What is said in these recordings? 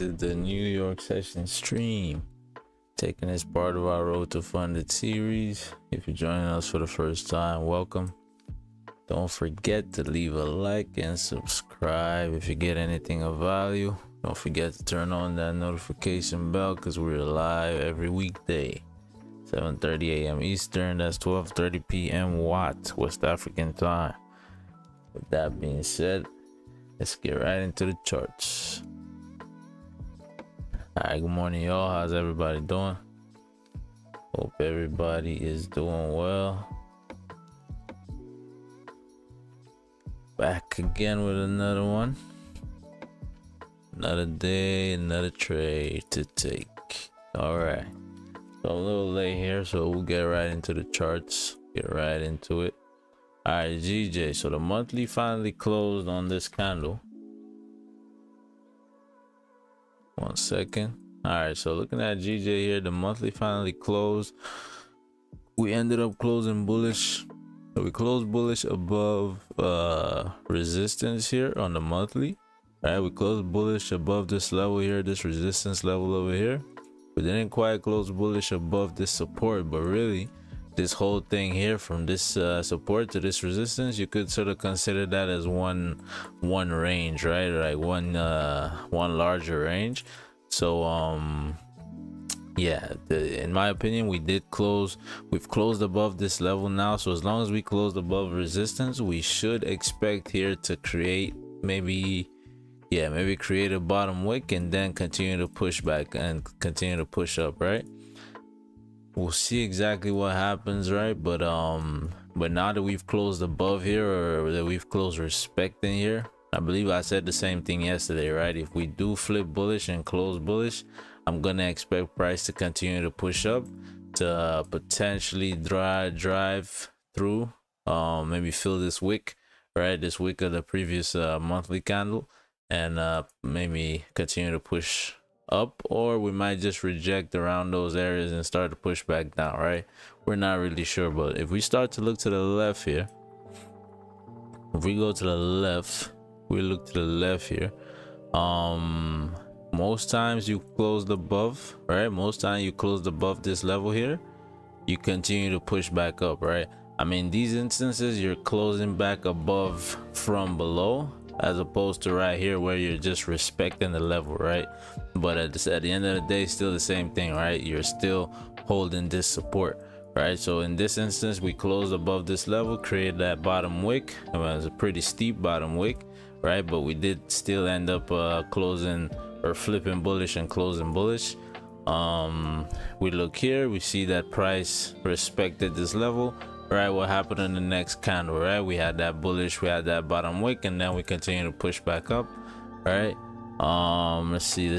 This is the New York session stream, taking this part of our Road to Funded series. If you're joining us for the first time, welcome. Don't forget to leave a like and subscribe if you get anything of value. Don't forget to turn on that notification bell because we're live every weekday, 7:30 a.m. Eastern. That's 12:30 p.m. West African time. With that being said, let's get right into the charts. All right, good morning, y'all. How's everybody doing? Hope everybody is doing well. Back again with another one. Another day, another trade to take. All right. So I'm a little late here, so we'll get right into the charts. Get right into it. All right, GJ. So the monthly finally closed on this candle. 1 second. All right, so looking at GJ here, the monthly finally closed. We ended up closing bullish. So we closed bullish above resistance here on the monthly. All right, we closed bullish above this level here, this resistance level over here. We didn't quite close bullish above this support, but really this whole thing here from this support to this resistance, you could sort of consider that as one range, right? Like one larger range. So yeah, in my opinion, we've closed above this level now. So as long as we closed above resistance, we should expect here to create maybe create a bottom wick and then continue to push back and continue to push up, right? We'll see exactly what happens, right? But now that we've closed above here, or that we've closed respecting here, I believe I said the same thing yesterday, right? If we do flip bullish and close bullish, I'm gonna expect price to continue to push up, to potentially drive through, maybe fill this wick, right? This wick of the previous monthly candle, and maybe continue to push up, or we might just reject around those areas and start to push back down, right? We're not really sure. But if we start to look to the left here, if we go to the left, we look to the left here, most times you closed above, right? Most time you closed above this level here, you continue to push back up, right? I mean, these instances you're closing back above from below, as opposed to right here where you're just respecting the level, right? But at the end of the day, still the same thing, right? You're still holding this support, right? So in this instance, we closed above this level, created that bottom wick. It was a pretty steep bottom wick, right? But we did still end up closing or flipping bullish and closing bullish. We look here, we see that price respected this level, right? What happened in the next candle, right? We had that bullish, we had that bottom wick, and then we continue to push back up, right? Let's see.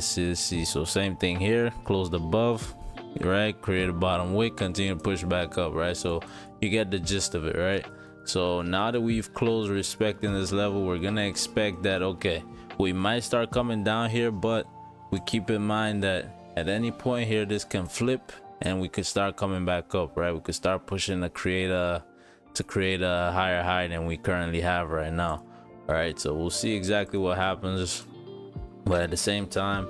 So same thing here, closed above, right? Create a bottom wick, continue to push back up, right? So you get the gist of it, right? So now that we've closed respecting this level, we're gonna expect that, okay, we might start coming down here, but we keep in mind that at any point here this can flip and we could start coming back up, right? We could start pushing to create a higher high than we currently have right now. All right, so we'll see exactly what happens, but at the same time,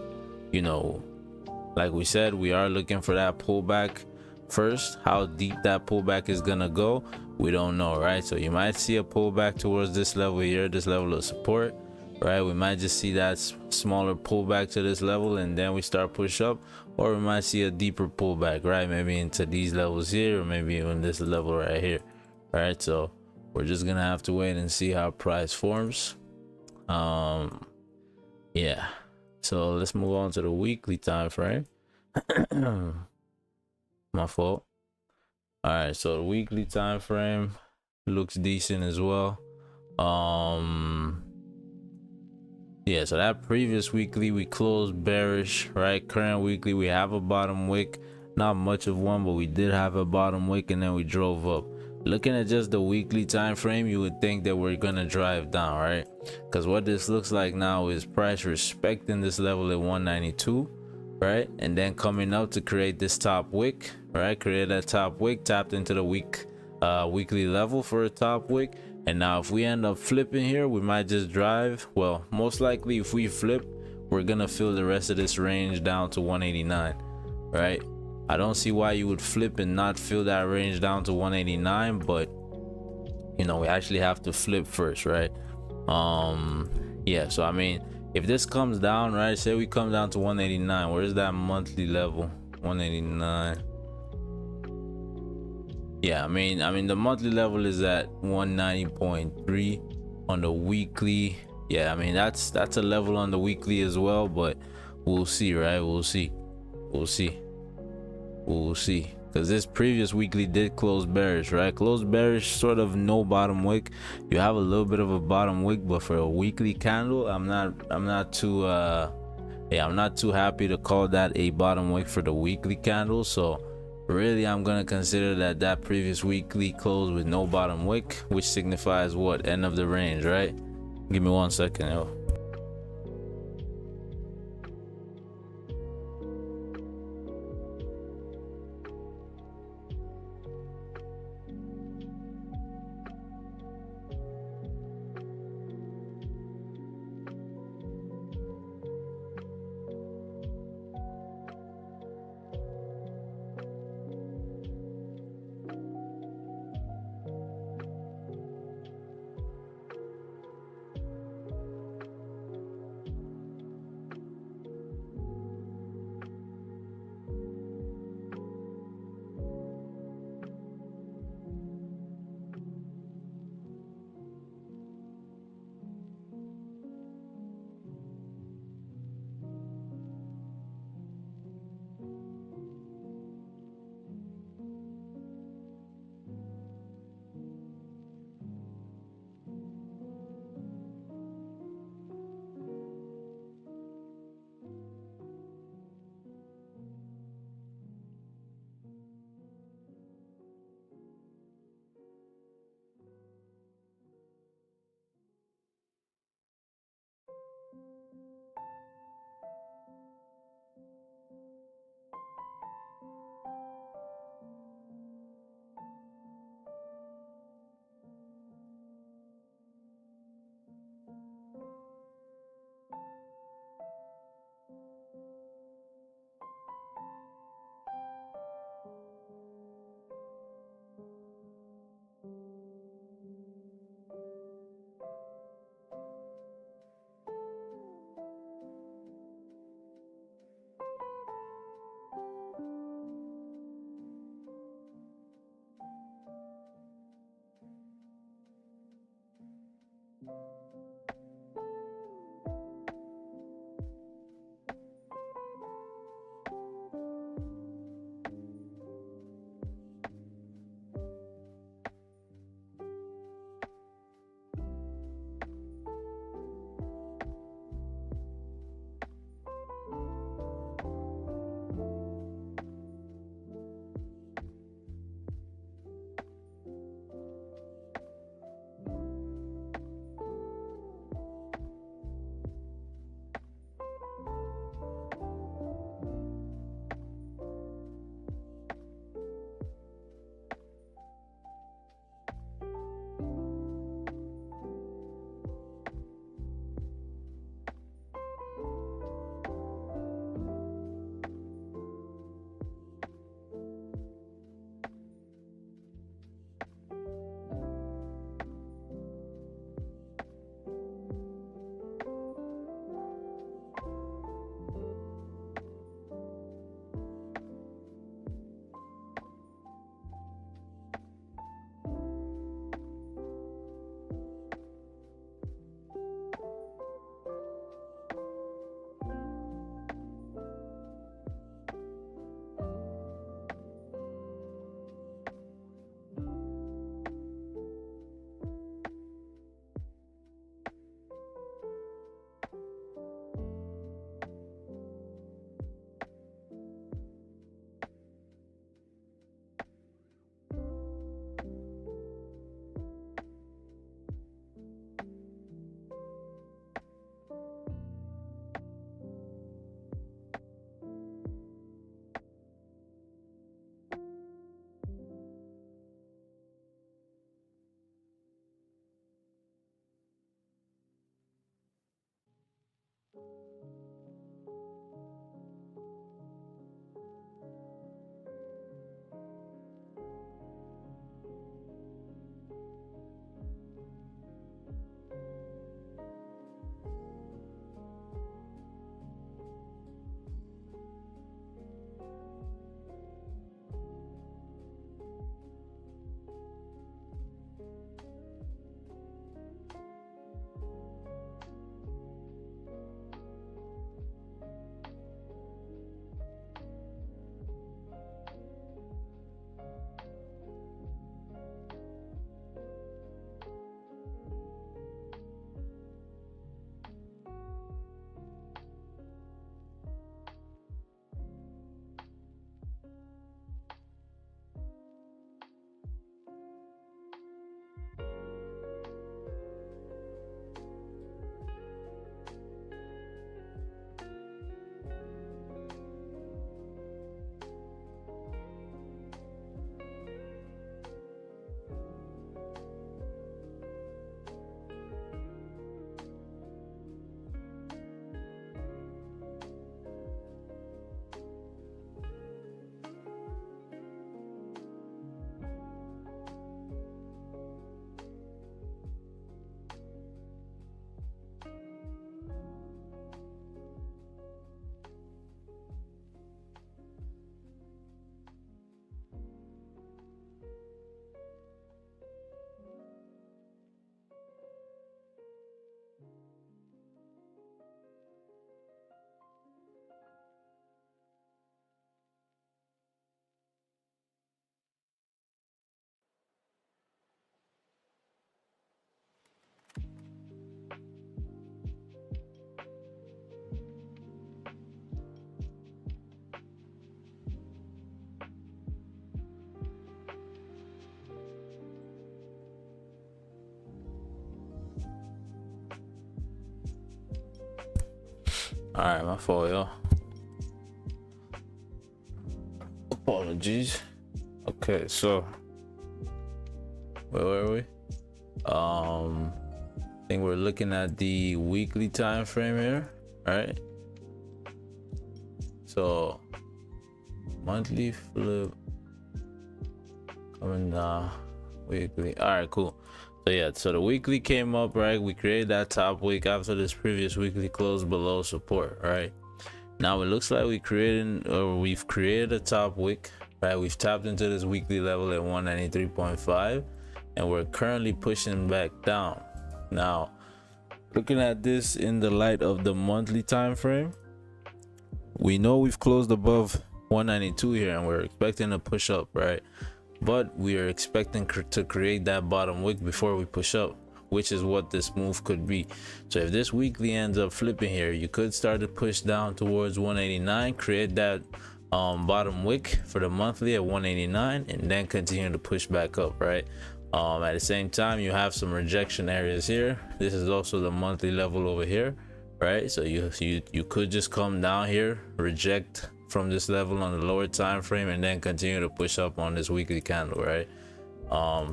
you know, like we said, we are looking for that pullback first. How deep that pullback is gonna go, we don't know, right? So you might see a pullback towards this level here, this level of support, right? We might just see that smaller pullback to this level and then we start push up, or we might see a deeper pullback, right? Maybe into these levels here, or maybe even this level right here, right? So we're just gonna have to wait and see how price forms. Yeah, so let's move on to the weekly time frame. My fault. All right, so the weekly time frame looks decent as well. Yeah, so that previous weekly we closed bearish, right? Current weekly we have a bottom wick, not much of one, but we did have a bottom wick, and then we drove up. Looking at just the weekly time frame, you would think that we're gonna drive down, right? Because what this looks like now is price respecting this level at 192, right? And then coming up to create this top wick, right? Create that top wick, tapped into the weekly level for a top wick, And now if we end up flipping here, we might just drive. Well, most likely if we flip, we're gonna fill the rest of this range down to 189, right? I don't see why you would flip and not fill that range down to 189, but you know, we actually have to flip first, right? Yeah, so I mean, if this comes down, right, say we come down to 189, where's that monthly level? 189. Yeah, I mean the monthly level is at 190.3 on the weekly. Yeah, I mean that's a level on the weekly as well, but we'll see, right? We'll see, because this previous weekly did close bearish, right? Close bearish, sort of no bottom wick. You have a little bit of a bottom wick, but for a weekly candle, I'm not too happy to call that a bottom wick for the weekly candle. So really, I'm gonna consider that previous weekly close with no bottom wick, which signifies what? End of the range, right? Give me 1 second, yo. All right, my fault, y'all. Apologies. Okay, so where were we? I think we're looking at the weekly time frame here, right? So monthly flip coming down, weekly. All right, cool. So yeah, so the weekly came up, right? We created that top wick after this previous weekly closed below support, right? Now it looks like we've created a top wick, right? We've tapped into this weekly level at 193.5 and we're currently pushing back down. Now looking at this in the light of the monthly time frame, we know we've closed above 192 here and we're expecting a push up, right? But we are expecting to create that bottom wick before we push up, which is what this move could be. So if this weekly ends up flipping here, you could start to push down towards 189, create that bottom wick for the monthly at 189, and then continue to push back up, right? At the same time, you have some rejection areas here. This is also the monthly level over here, right? So you could just come down here, reject from this level on the lower time frame, and then continue to push up on this weekly candle, right?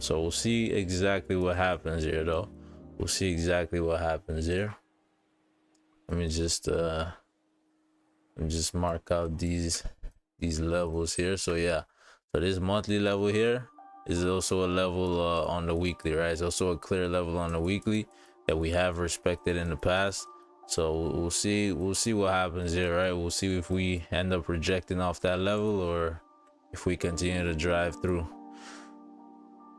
So we'll see exactly what happens here, though. We'll see exactly what happens here. Let me just mark out these levels here. So yeah, so this monthly level here is also a level on the weekly, right? It's also a clear level on the weekly that we have respected in the past. So we'll see what happens here, right? We'll see if we end up rejecting off that level or if we continue to drive through.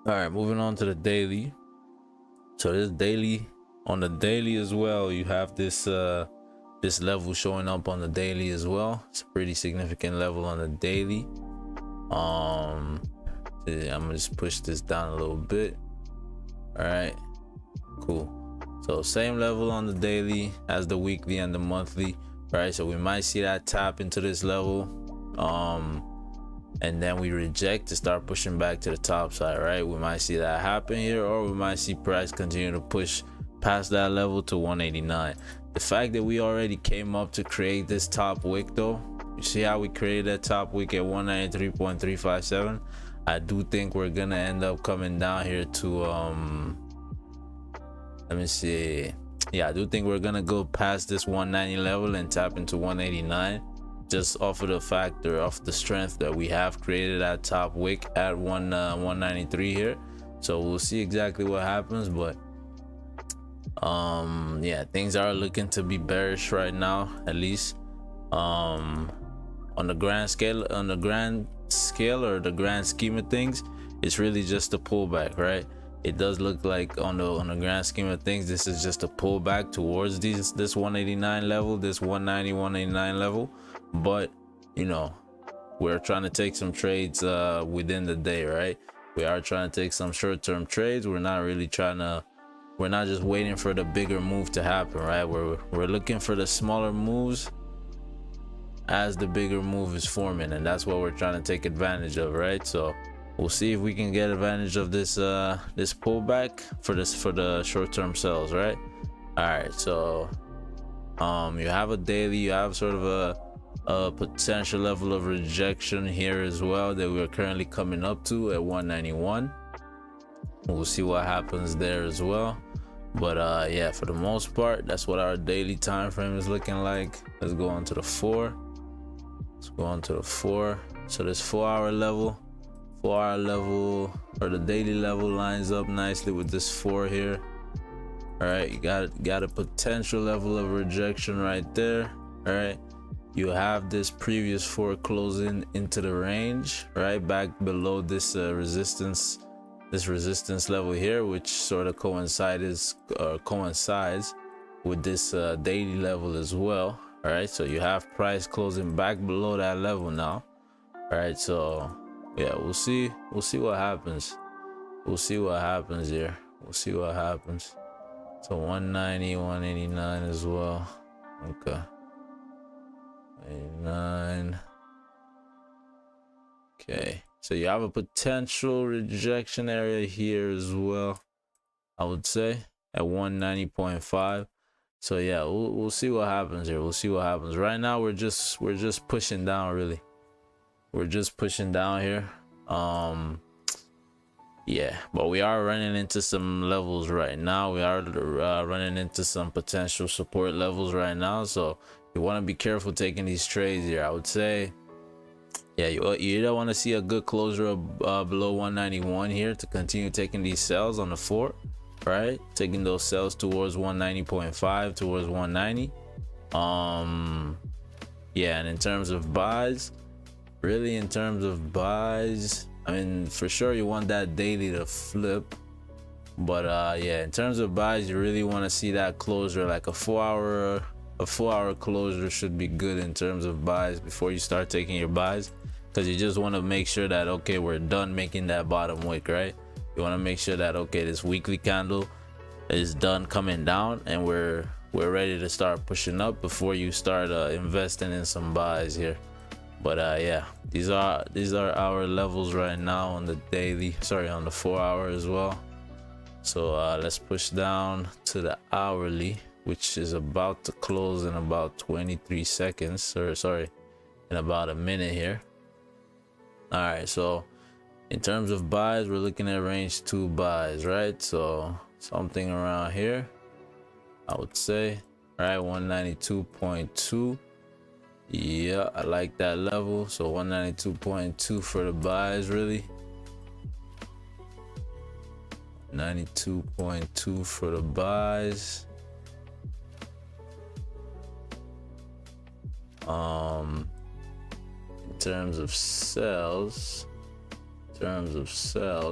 All right, moving on to the daily. So this daily, on the daily as well, you have this this level showing up on the daily as well. It's a pretty significant level on the daily. I'm gonna just push this down a little bit. All right, cool. So same level on the daily as the weekly and the monthly, right? So we might see that tap into this level, and then we reject to start pushing back to the top side, right? We might see that happen here, or we might see price continue to push past that level to 189. The fact that we already came up to create this top wick, though, you see how we created that top wick at 193.357. I do think we're gonna end up coming down here to let me see. Yeah, I do think we're gonna go past this 190 level and tap into 189, just off of the factor of the strength that we have created that top wick at 193 here. So we'll see exactly what happens, but yeah, things are looking to be bearish right now, at least on the grand scale or the grand scheme of things. It's really just a pullback, right? It does look like on the grand scheme of things, this is just a pullback towards this 189 level, this 190 189 level. But you know, we're trying to take some trades within the day, right? We are trying to take some short-term trades. We're not just waiting for the bigger move to happen, right? We're looking for the smaller moves as the bigger move is forming, and that's what we're trying to take advantage of, right? So we'll see if we can get advantage of this this pullback for the short-term sells, right? All right, so you have a daily, you have sort of a potential level of rejection here as well that we're currently coming up to at 191. We'll see what happens there as well. But yeah, for the most part, that's what our daily time frame is looking like. Let's go on to the 4. Let's go on to the 4. So this 4-hour level or the daily level lines up nicely with this 4 here. All right, you got a potential level of rejection right there. All right, you have this previous 4 closing into the range, right back below this resistance level here, which sort of coincides with this daily level as well. All right, so you have price closing back below that level now. All right, so yeah, we'll see what happens. We'll see what happens here. We'll see what happens. So 190 189 as well. Okay, 89. Okay, so you have a potential rejection area here as well, I would say, at 190.5. So yeah, we'll see what happens here. We'll see what happens. Right now we're just pushing down, really. We're just pushing down here. Yeah, but we are running into some levels right now. We are running into some potential support levels right now, so you want to be careful taking these trades here. I would say, yeah, you either want to see a good closure of, below 191 here to continue taking these sells on the 4, right? Taking those sells towards 190.5, towards 190. Yeah, and in terms of buys, really in terms of buys, I mean, for sure you want that daily to flip, but yeah, in terms of buys, you really want to see that closure, like a 4-hour closure should be good in terms of buys before you start taking your buys, because you just want to make sure that, okay, we're done making that bottom wick, right? You want to make sure that, okay, this weekly candle is done coming down and we're ready to start pushing up before you start investing in some buys here. But yeah, these are our levels right now on the daily, sorry, on the 4-hour as well. So let's push down to the hourly, which is about to close in about 23 seconds, or sorry, in about a minute here. All right, so in terms of buys, we're looking at range 2 buys, right? So something around here, I would say. All right, 192.2. Yeah, I like that level. So 192.2 for the buys, really. 92.2 for the buys. In terms of sells,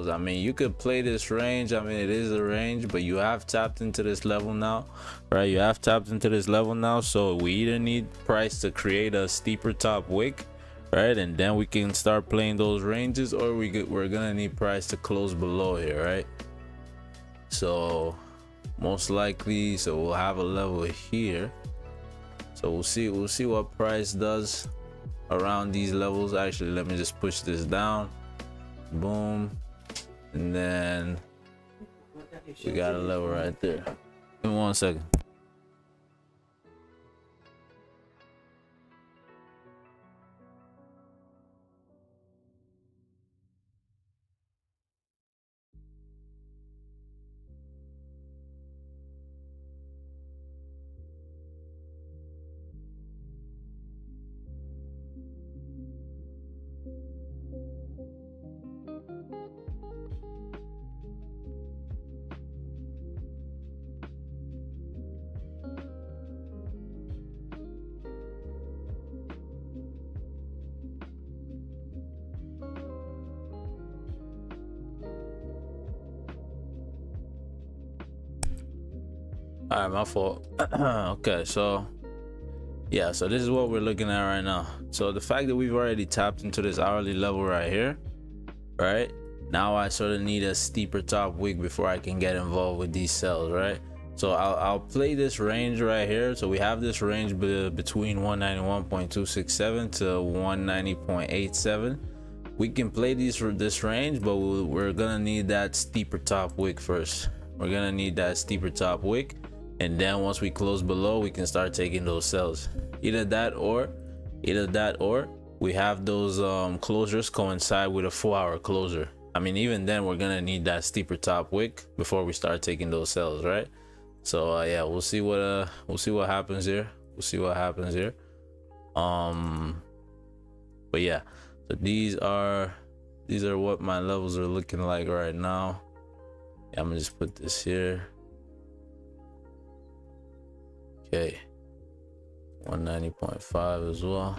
I mean, you could play this range. I mean, it is a range, but you have tapped into this level now, right? You have tapped into this level now, so we either need price to create a steeper top wick, right, and then we can start playing those ranges, or we're gonna need price to close below here, right? So most likely, so we'll have a level here, so we'll see what price does around these levels. Actually, let me just push this down. Boom, and then we got a level right there. Give me 1 second. All right, my fault. Okay, so yeah, so this is what we're looking at right now. So the fact that we've already tapped into this hourly level right here, right? Now I sort of need a steeper top wick before I can get involved with these sells, right? So I'll play this range right here. So we have this range between 191.267 to 190.87. We can play this range, but we're gonna need that steeper top wick first. We're gonna need that steeper top wick, and then once we close below, we can start taking those sells. Either that or we have those closures coincide with a 4-hour closure. I mean, even then we're gonna need that steeper top wick before we start taking those sells, right? So yeah, we'll see what happens here. But yeah, so these are what my levels are looking like right now. Yeah, I'm gonna just put this here. Okay, 190.5 as well.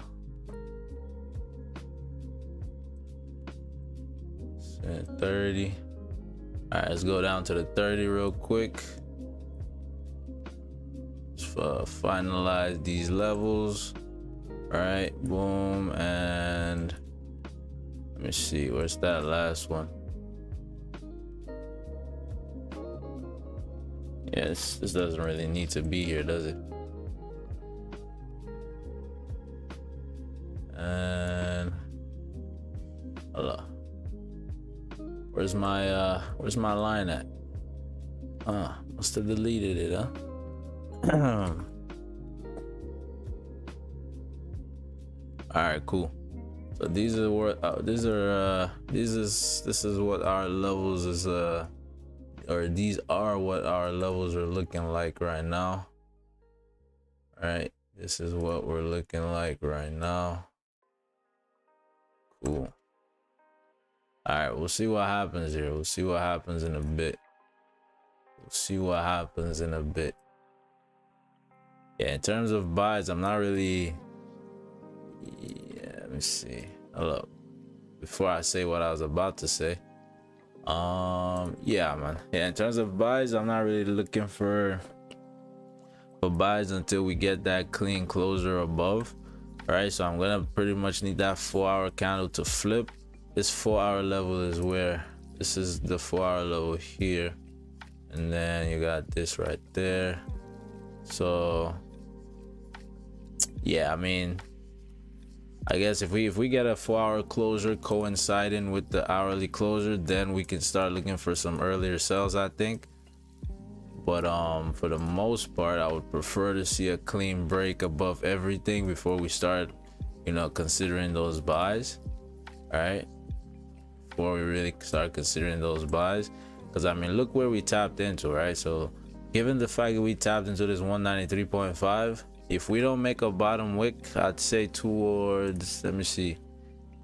30. All right, let's go down to the 30 real quick. Let's finalize these levels. All right, boom, and let me see, where's that last one? Yes, this doesn't really need to be here, does it? And hello, where's my line at? Must have deleted it, huh? All right, cool. So these are what this is what our levels is or these are what our levels are looking like right now. All right, this is what we're looking like right now. Cool. All right, we'll see what happens here. We'll see what happens in a bit. We'll see what happens in a bit. Yeah, in terms of buys, I'm not really. Yeah, let me see. Hold up. Before I say what I was about to say. Yeah, man. Yeah, in terms of buys, I'm not really looking for buys until we get that clean closure above. All right, so I'm gonna pretty much need that 4-hour candle to flip. This 4-hour level is where this is the 4-hour level here, and then you got this right there. So yeah, I mean, I guess if we get a 4-hour closure coinciding with the hourly closure, then we can start looking for some earlier sells, I think. But for the most part, I would prefer to see a clean break above everything before we start, you know, considering those buys. All right, before we really start considering those buys, because I mean, look where we tapped into, right? So given the fact that we tapped into this 193.5, if we don't make a bottom wick, I'd say towards, let me see.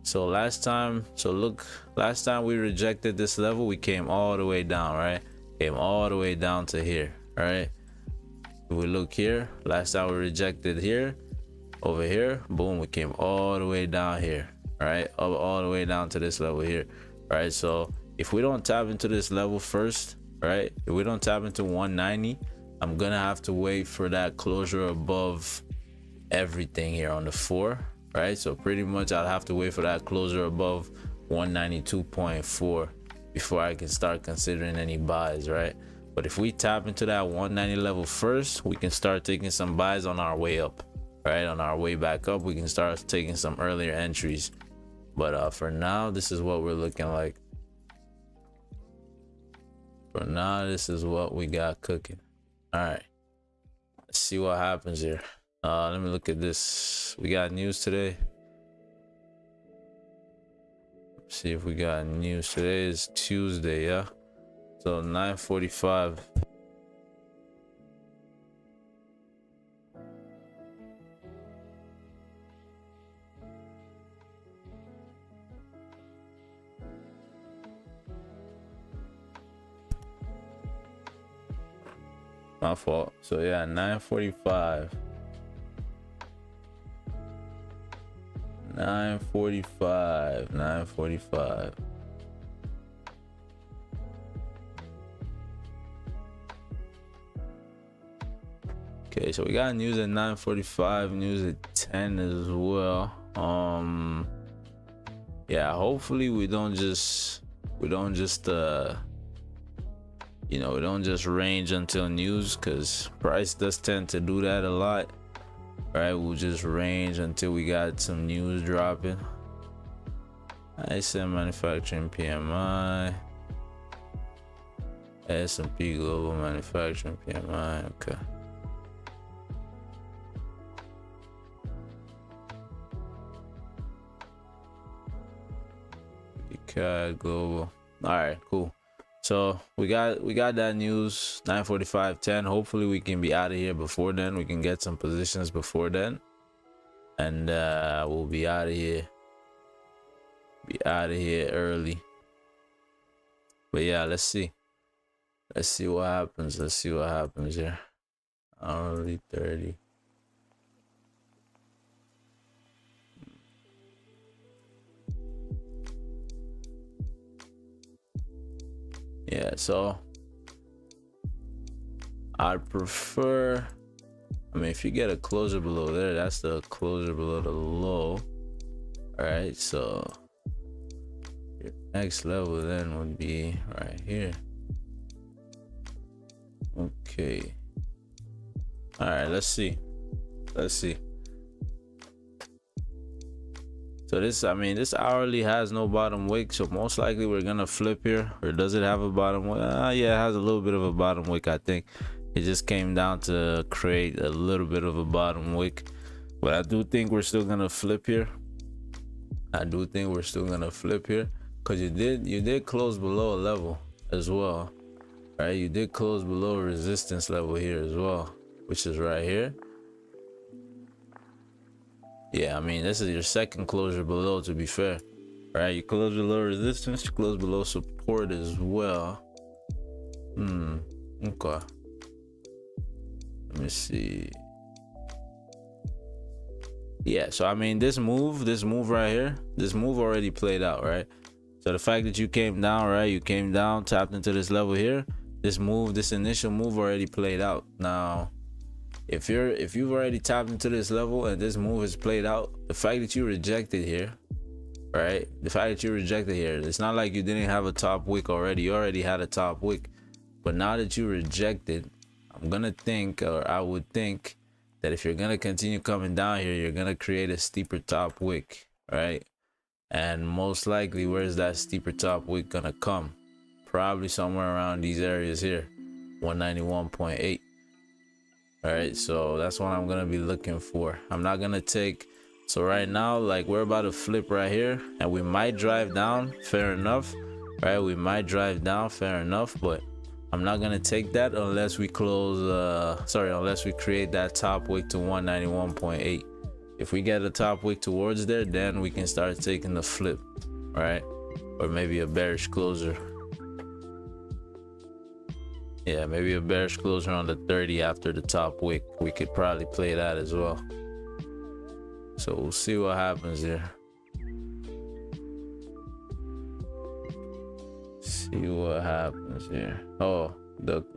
So last time we rejected this level, we came all the way down, right? Came all the way down to here. All right, if we look here, last time we rejected here, over here, boom, we came all the way down here. All right, all the way down to this level here. All right, so if we don't tap into this level first, right, if we don't tap into 190, I'm gonna have to wait for that closure above everything here on the 4, right? So pretty much I'll have to wait for that closure above 192.4 before I can start considering any buys, right? But if we tap into that 190 level first, we can start taking some buys on our way up, right? On our way back up, we can start taking some earlier entries. But for now, this is what we're looking like. For now, this is what we got cooking. All right, let's see what happens here. Let me look at this. We got news today. Let's see if we got news. Today is Tuesday, yeah? So 9:45. My fault. So yeah, 9:45. 9:45. Okay, so we got news at 9:45, news at 10 as well. Yeah, hopefully we don't just you know, we don't just range until news, because price does tend to do that a lot. Right, we'll just range until we got some news dropping. ISM manufacturing PMI, S&P global manufacturing PMI. Okay, CAD global. All right, cool. So we got that news. 9:45, 10. Hopefully we can be out of here before then. We can get some positions before then, and we'll be out of here. Be out of here early. But yeah, let's see what happens. Let's see what happens here. Hourly 30. Yeah, so I'd prefer, I mean, if you get a closure below there, that's the closure below the low. All right, so your next level then would be right here. Okay, all right, let's see. So this, I mean, this hourly has no bottom wick, so most likely we're gonna flip here. Or does it have a bottom wick? Yeah, it has a little bit of a bottom wick, I think. It just came down to create a little bit of a bottom wick, but I do think we're still gonna flip here. Because you did close below a level as well, right? You did close below a resistance level here as well, which is right here. Yeah, I mean, this is your second closure below, to be fair, right? You close below resistance, you close below support as well. Okay, let me see. Yeah, so I mean, this move right here, this move already played out, right? So the fact that you came down, right, you came down, tapped into this level here, this initial move already played out. Now if you've already tapped into this level and this move is played out, the fact that you rejected here, right, it's not like you didn't have a top wick already. You already had a top wick, but now that you rejected, I'm gonna think, or I would think, that if you're gonna continue coming down here, you're gonna create a steeper top wick, right? And most likely, where's that steeper top wick gonna come? Probably somewhere around these areas here, 191.8. all right, so that's what I'm gonna be looking for. I'm not gonna take, so right now, like, we're about to flip right here, and we might drive down, fair enough, right? We might drive down, fair enough, but I'm not gonna take that unless we close unless we create that top wick to 191.8. If we get a top wick towards there, then we can start taking the flip, right? Or maybe a bearish closer. Yeah, maybe a bearish closer on the 30 after the top wick. We could probably play that as well. So we'll see what happens here. See what happens here. Oh,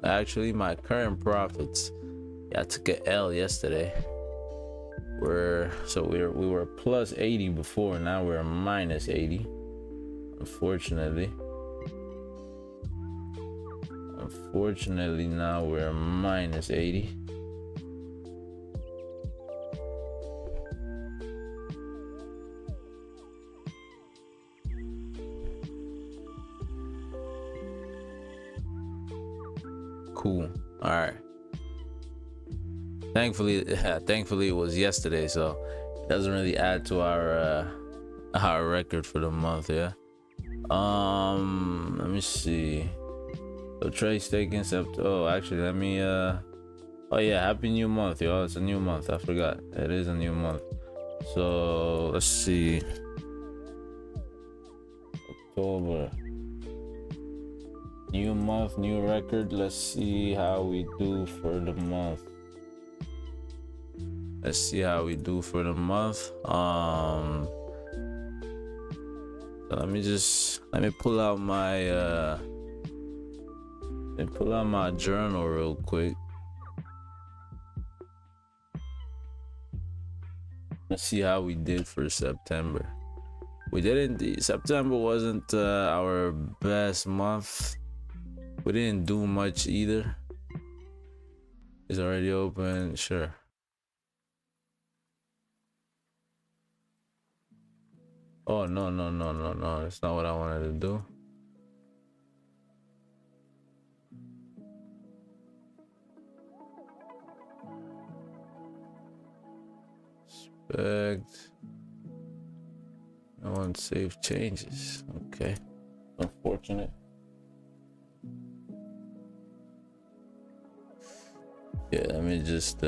actually my current profits. Yeah, I took an L yesterday. We were plus 80 before, now we're minus 80. Unfortunately, now we're minus 80. Cool. All right. Thankfully it was yesterday, so it doesn't really add to our record for the month. Yeah. Let me see. So trade staking oh, actually, let me oh yeah, happy new month, y'all. It's a new month. I forgot, it is a new month. So let's see, October, new month, new record. Let's see how we do for the month. So let me pull out my journal real quick. Let's see how we did for September. September wasn't our best month. We didn't do much either. It's already open, sure. Oh, no, that's not what I wanted to do. Expect. No one saved changes. Okay. Unfortunate. Yeah, let me just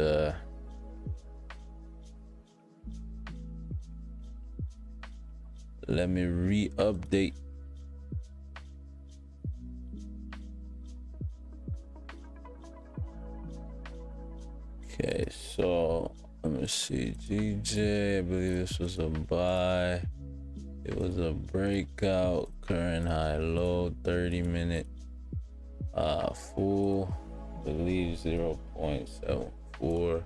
let me re-update. Okay, so let me see. GJ, I believe this was a buy. It was a breakout. Current high low, 30-minute full, I believe 0.74.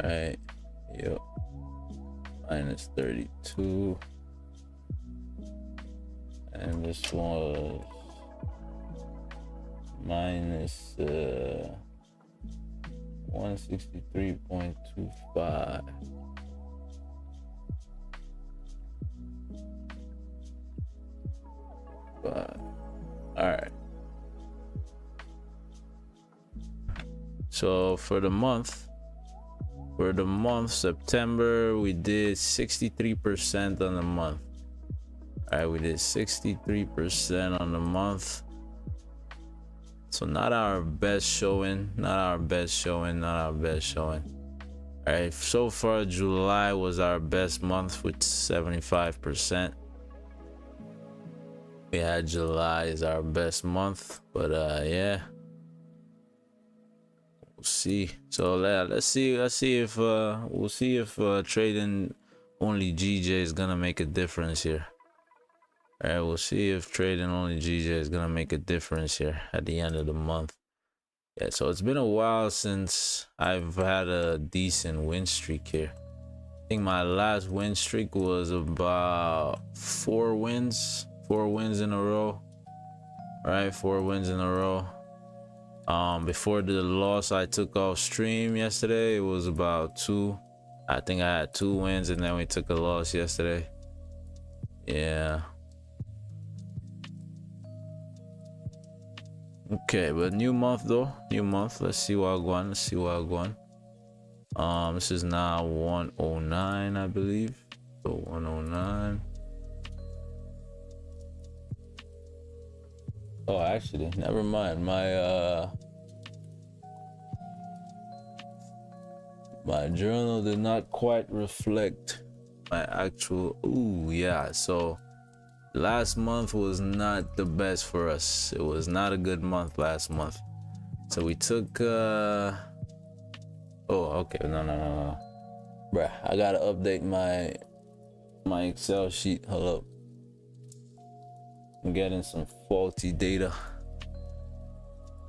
Right, yep, minus 32, and this was minus 163.25. But all right, So for the month September, we did 63% on the month. All right, we did 63% on the month. So not our best showing. All right, so far July was our best month with 75%. We had July is our best month, but yeah, we'll see. So let's see if we'll see if trading only GJ is gonna make a difference here. All right, we'll see if trading only GJ is gonna make a difference here at the end of the month. Yeah, so it's been a while since I've had a decent win streak here. I think my last win streak was about 4 wins in a row. All right, 4 wins in a row. Before the loss I took off stream yesterday, it was about 2. I think I had 2 wins, and then we took a loss yesterday. Yeah. Okay, but new month though. New month. Let's see what I'm going. This is now 109, I believe. So 109. Oh, actually, never mind. My journal did not quite reflect my actual. Ooh, yeah. So last month was not the best for us. It was not a good month last month. So we took oh, okay. No. Bruh, I gotta update my Excel sheet. Hold up. I'm getting some faulty data.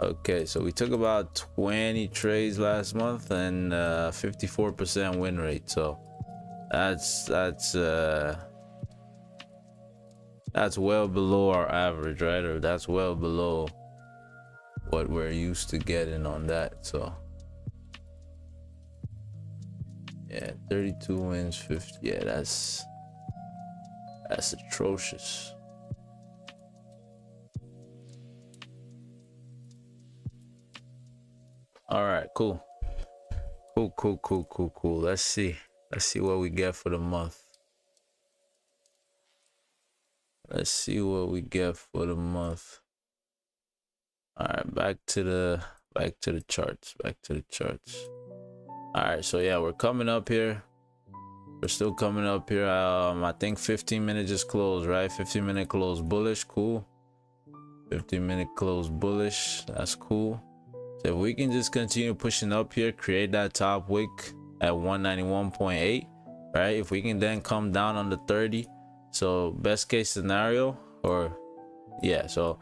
Okay, so we took about 20 trades last month and 54% win rate. So that's well below our average, right? Or that's well below what we're used to getting on that. So yeah, 32 wins, 50. Yeah, that's atrocious. All right, cool. Let's see what we get for the month. All right, back to the charts. All right, so yeah, we're coming up here. We're still coming up here. I think 15-minute just closed, right? 15-minute close bullish, cool. 15-minute close bullish, that's cool. So if we can just continue pushing up here, create that top wick at 191.8, right? If we can then come down on the 30, so best case scenario, or yeah, so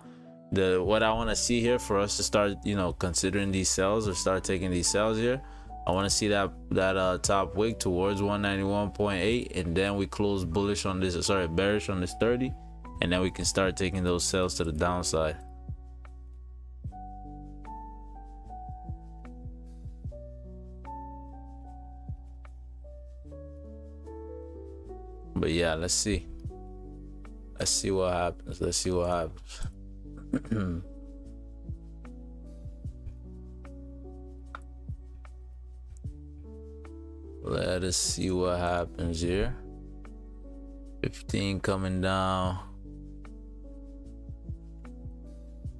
what I want to see here for us to start, considering these sells or start taking these sells here, I want to see that top wick towards 191.8, and then we close bullish on this, bearish on this 30, and then we can start taking those sells to the downside. But yeah, let's see what happens. Let us see what happens here. 15 coming down.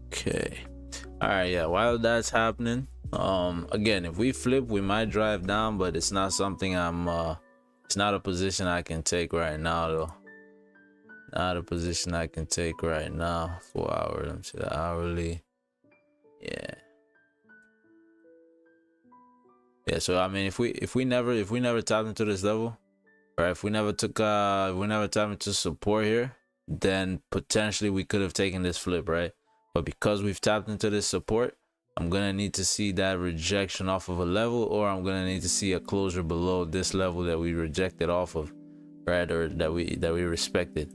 Okay. All right, yeah, while that's happening, again, if we flip, we might drive down, but it's not something it's not a position I can take right now, though. Not a position I can take right now. 4 hours. Let me see the hourly. Yeah. Yeah. So I mean, if we never tapped into this level, right? If we never tapped into support here, then potentially we could have taken this flip, right? But because we've tapped into this support, I'm gonna need to see that rejection off of a level, or I'm gonna need to see a closure below this level that we rejected off of, right? Or that we respected.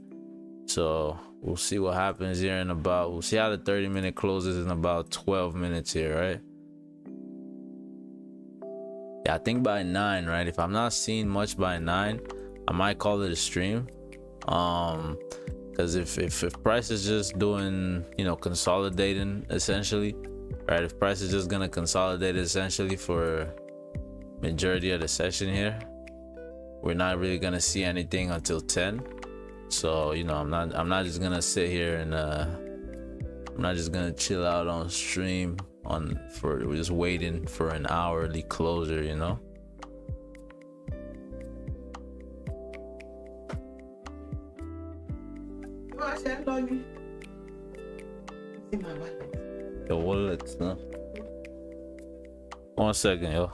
So we'll see what happens here we'll see how the 30-minute closes in about 12 minutes here, right? Yeah, I think by 9, right? If I'm not seeing much by 9, I might call it a stream. Because if price is just doing, consolidating essentially, right? If price is just gonna consolidate essentially for majority of the session here, we're not really gonna see anything until 10. So you know, I'm not just gonna sit here and I'm not just gonna chill out on stream we're just waiting for an hourly closure, you know. Your wallet, no? 1 second, yo.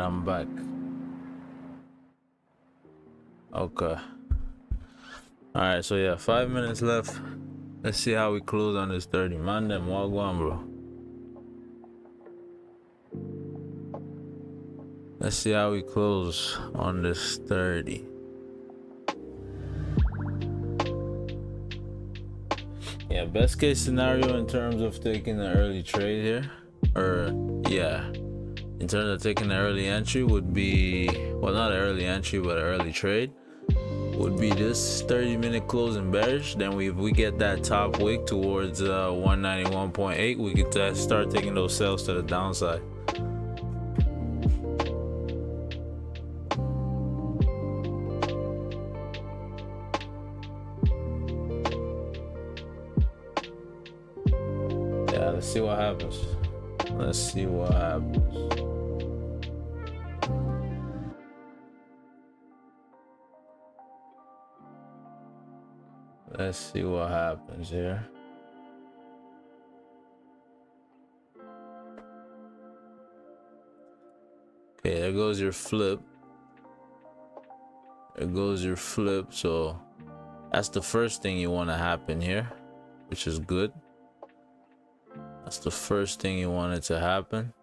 I'm back. Okay. All right, so yeah, 5 minutes left. Let's see how we close on this 30. Man, them wagwan, bro. Let's see how we close on this 30. Yeah, best case scenario in terms of taking an early trade here, or yeah, in terms of taking an early entry would be, well, not an early entry, but an early trade would be this 30-minute closing bearish. Then if we get that top wick towards 191.8, we could start taking those sells to the downside. Yeah, let's see what happens. Let's see what happens. Let's see what happens here. Okay, there goes your flip. There goes your flip. So that's the first thing you want to happen here, which is good. That's the first thing you want it to happen.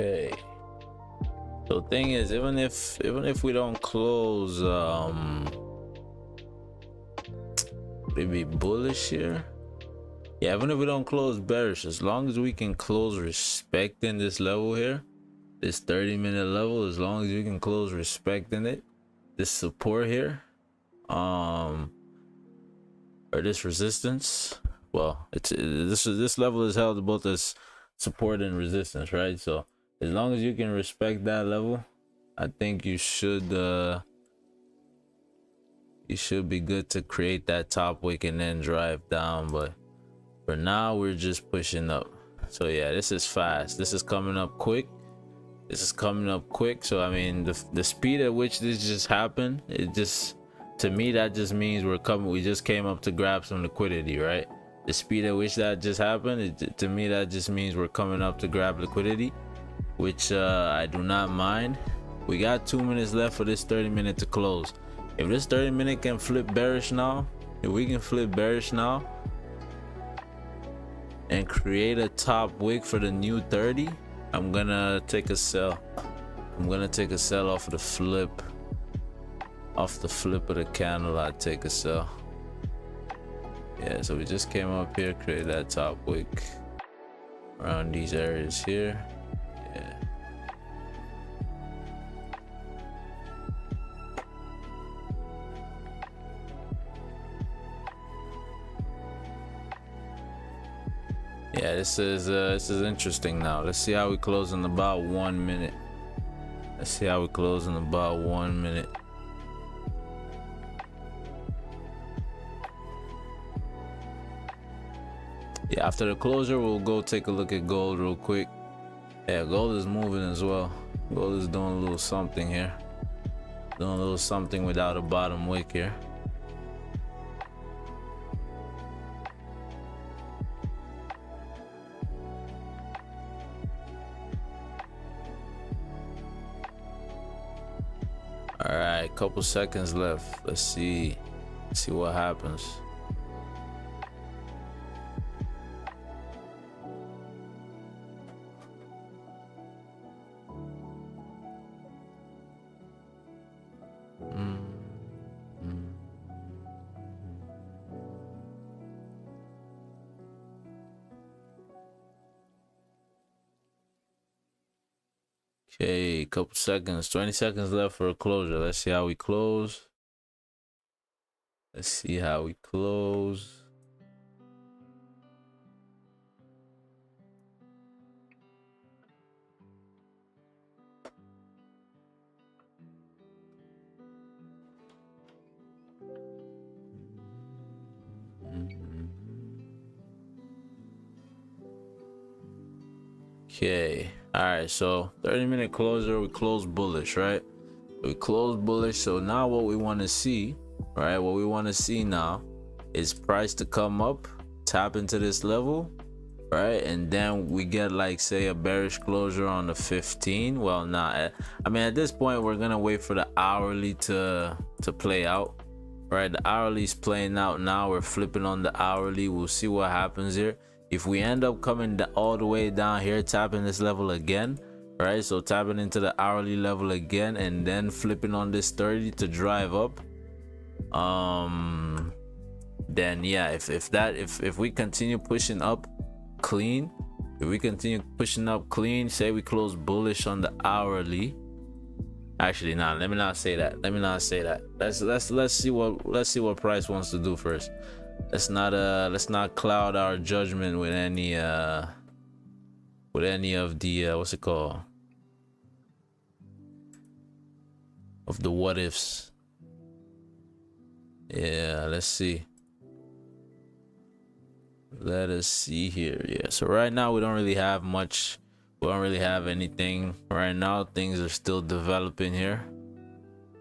Okay. So thing is, even if we don't close maybe bullish here. Yeah, even if we don't close bearish, as long as we can close respecting this level here, this 30-minute level, as long as we can close respecting it, this support here, or this resistance, well, this level is held both as support and resistance, right? So as long as you can respect that level, I think you should be good to create that top wick and then drive down. But for now, we're just pushing up. So yeah, this is fast. This is coming up quick. This is coming up quick. So I mean, the speed at which this just happened, it just, to me, that just means we just came up to grab some liquidity, right? The speed at which that just happened, to me, that just means we're coming up to grab liquidity, which I do not mind. We got 2 minutes left for this 30-minute to close. If this 30-minute can flip bearish now, if we can flip bearish now and create a top wick for the new 30, I'm gonna take a sell. I'm gonna take a sell off of the flip. Off the flip of the candle, I take a sell. Yeah, so we just came up here, create that top wick around these areas here. Yeah. Yeah, this is interesting now. Let's see how we close in about 1 minute. Let's see how we close in about 1 minute. Yeah, after the closure, we'll go take a look at gold real quick. Yeah, gold is moving as well. Gold is doing a little something here. Doing a little something without a bottom wick here. All right, couple seconds left. Let's see what happens. Okay, couple seconds, 20 seconds left for a closure. Let's see how we close. Let's see how we close. Okay, all right, so 30-minute closer, we closed bullish, right? We closed bullish. So now what we want to see, right, what we want to see now is price to come up, tap into this level, right, and then we get like say a bearish closure on the 15. Well, not I mean, at this point we're gonna wait for the hourly to play out, right? The hourly is playing out now. We're flipping on the hourly. We'll see what happens here. If we end up coming all the way down here, tapping this level again, right, so tapping into the hourly level again and then flipping on this 30 to drive up, then yeah, if we continue pushing up clean, if we continue pushing up clean, say we close bullish on the hourly. Actually, nah, let me not say that. Let's see what price wants to do first. Let's not cloud our judgment with any of the what's it called, of the what ifs. Yeah, let's see. Let us see here. Yeah, so right now we don't really have much. We don't really have anything right now. Things are still developing here.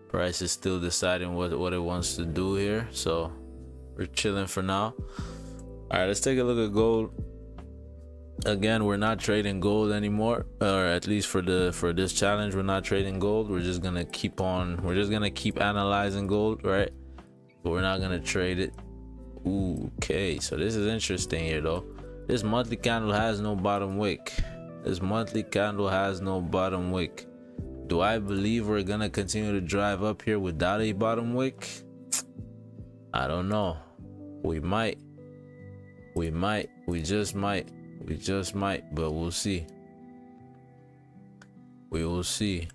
Price is still deciding what it wants to do here, so we're chilling for now. All right, let's take a look at gold. Again, we're not trading gold anymore, or at least for this challenge, we're not trading gold. We're just gonna keep analyzing gold, right? But we're not gonna trade it. Ooh, okay, so this is interesting here though. This monthly candle has no bottom wick. Do I believe we're gonna continue to drive up here without a bottom wick? I don't know. We just might, but we'll see. We will see.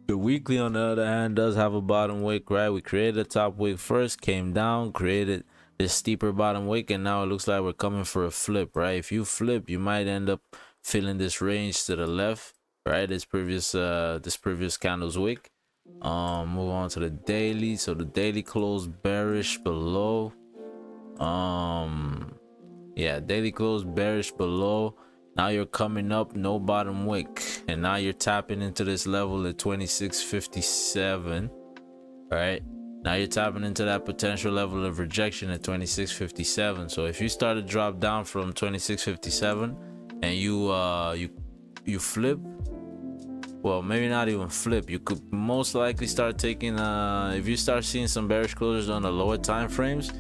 The weekly, on the other hand, does have a bottom wick, right? We created a top wick first, came down, created this steeper bottom wick, and now it looks like we're coming for a flip, right? If you flip, you might end up filling this range to the left, right? This previous candle's wick. Move on to the daily. So the daily closed bearish below. Yeah, daily closed bearish below. Now you're coming up, no bottom wick, and now you're tapping into this level at 2657, right? Now you're tapping into that potential level of rejection at 2657. So if you start to drop down from 2657 and you flip, well, maybe not even flip, you could most likely start taking if you start seeing some bearish closures on the lower time frames,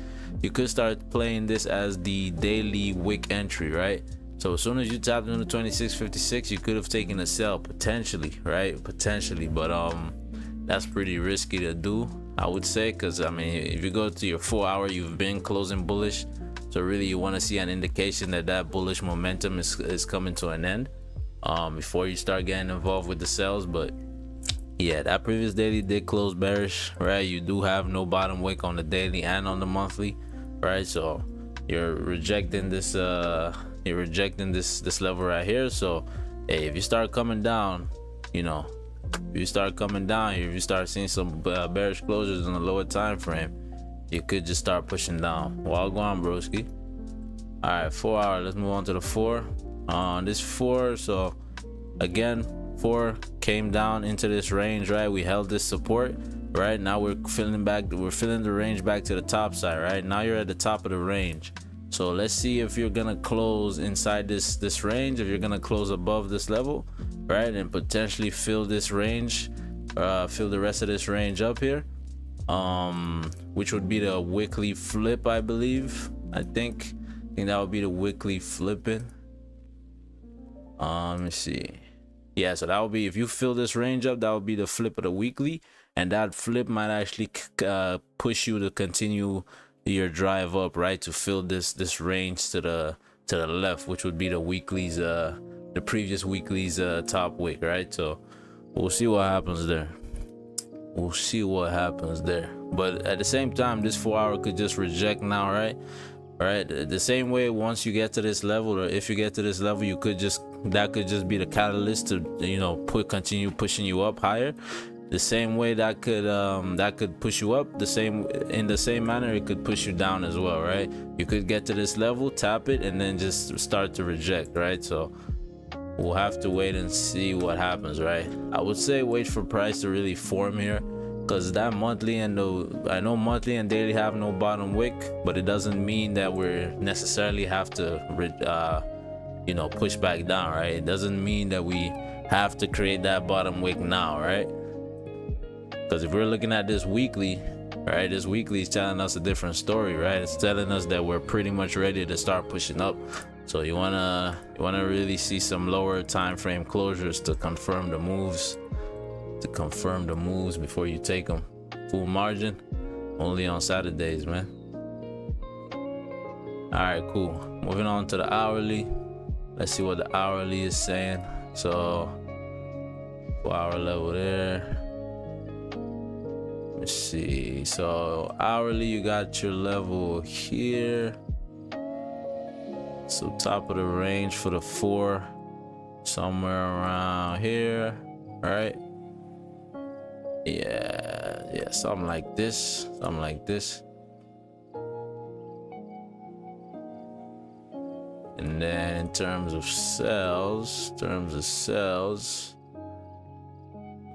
you could start playing this as the daily wick entry, right? So as soon as you tapped into 2656, you could have taken a sell potentially, right? Potentially, but that's pretty risky to do, I would say, because I mean, if you go to your 4 hour, you've been closing bullish, so really you want to see an indication that bullish momentum is coming to an end before you start getting involved with the sells. But yeah, that previous daily did close bearish, right? You do have no bottom wick on the daily and on the monthly, right? So you're rejecting this this level right here. So hey, if you start coming down, you know, if you start coming down here, if you start seeing some bearish closures in the lower time frame, you could just start pushing down. Well, go on, broski. All right, 4 hour. Let's move on to the 4. On this 4, so again, 4 came down into this range, right? We held this support, right? Now we're filling the range back to the top side, right? Now you're at the top of the range. So let's see if you're gonna close inside this range, if you're gonna close above this level, right, and potentially fill this range, fill the rest of this range up here, which would be the weekly flip, I believe. I think that would be the weekly flipping. Let me see. Yeah, so that would be, if you fill this range up, that would be the flip of the weekly, and that flip might actually push you to continue your drive up, right, to fill this range to the left, which would be the weekly's the previous weekly's top wick, right? So we'll see what happens there. But at the same time, this 4 hour could just reject now, right? The same way, once you get to this level, or if you get to this level, that could just be the catalyst to, you know, continue pushing you up higher. the same way that could push you up, in the same manner it could push you down as well, right? You could get to this level, tap it, and then just start to reject, right? So we'll have to wait and see what happens, right? I would say wait for price to really form here, because that monthly and I know monthly and daily have no bottom wick, but it doesn't mean that we're necessarily have to you know, push back down, right? It doesn't mean that we have to create that bottom wick now, right? Because if we're looking at this weekly, right, this weekly is telling us a different story, right? It's telling us that we're pretty much ready to start pushing up. So you wanna really see some lower time frame closures to confirm the moves, before you take them. Full margin only on Saturdays, man. All right, cool. Moving on to the hourly. Let's see what the hourly is saying. So 4 hour level there. Let's see. So hourly, you got your level here. So top of the range for the 4, somewhere around here, right? Yeah, something like this, And then in terms of sales,